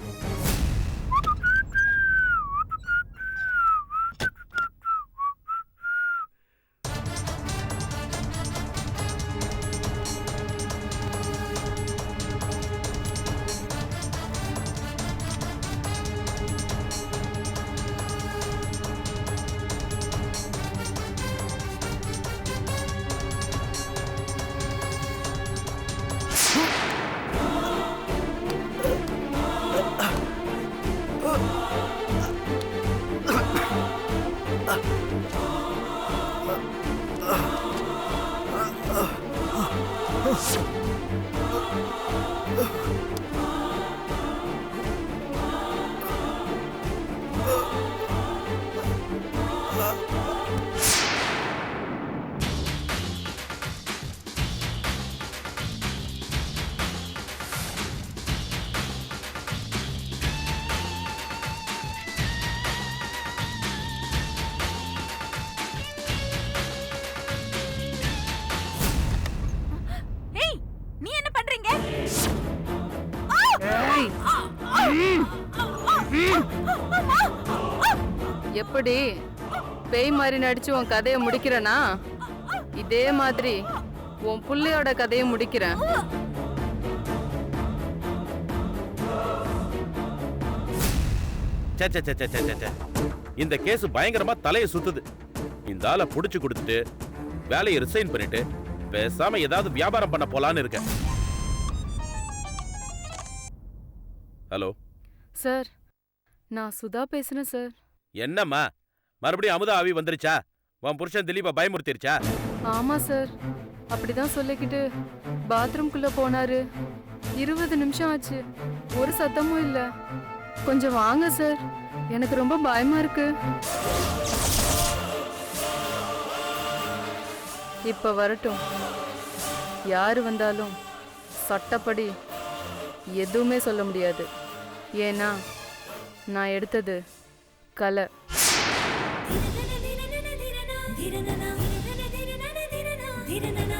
எப்படி பேய் மாதிரி நடிச்சு உன் கதையை முடிக்கிறனா, இதே மாதிரி உன் புள்ளையோட கதையை முடிக்கிறேன். இந்த கேஸ் பயங்கரமா தலையை சுத்துது. இந்த ஆளை புடிச்சு கொடுத்துட்டு வேலையை ரிசைன் பண்ணிட்டு பேசாம ஏதாவது வியாபாரம் பண்ண போலான்னு இருக்கேன். ஹலோ சார், நான் சுதா பேசுறேன் சார். என்னம்மா, மறுபடியும் அமுதா ஆவி வந்துருச்சா? உன் புருஷன் திலீப பயமுறுத்திருச்சா? ஆமா சார், அப்படிதான் சொல்லிக்கிட்டு பாத்ரூம்குள்ள போனாரு. 20 நிமிஷம் ஆச்சு, ஒரு சத்தமும் இல்ல. கொஞ்சம் வாங்க சார், எனக்கு ரொம்ப பயமா இருக்கு. இப்ப வரட்டும். யாரு வந்தாலும் சட்டப்படி எதுவுமே சொல்ல முடியாது. ஏன்னா நான் எடுத்தது கலை. திரணனா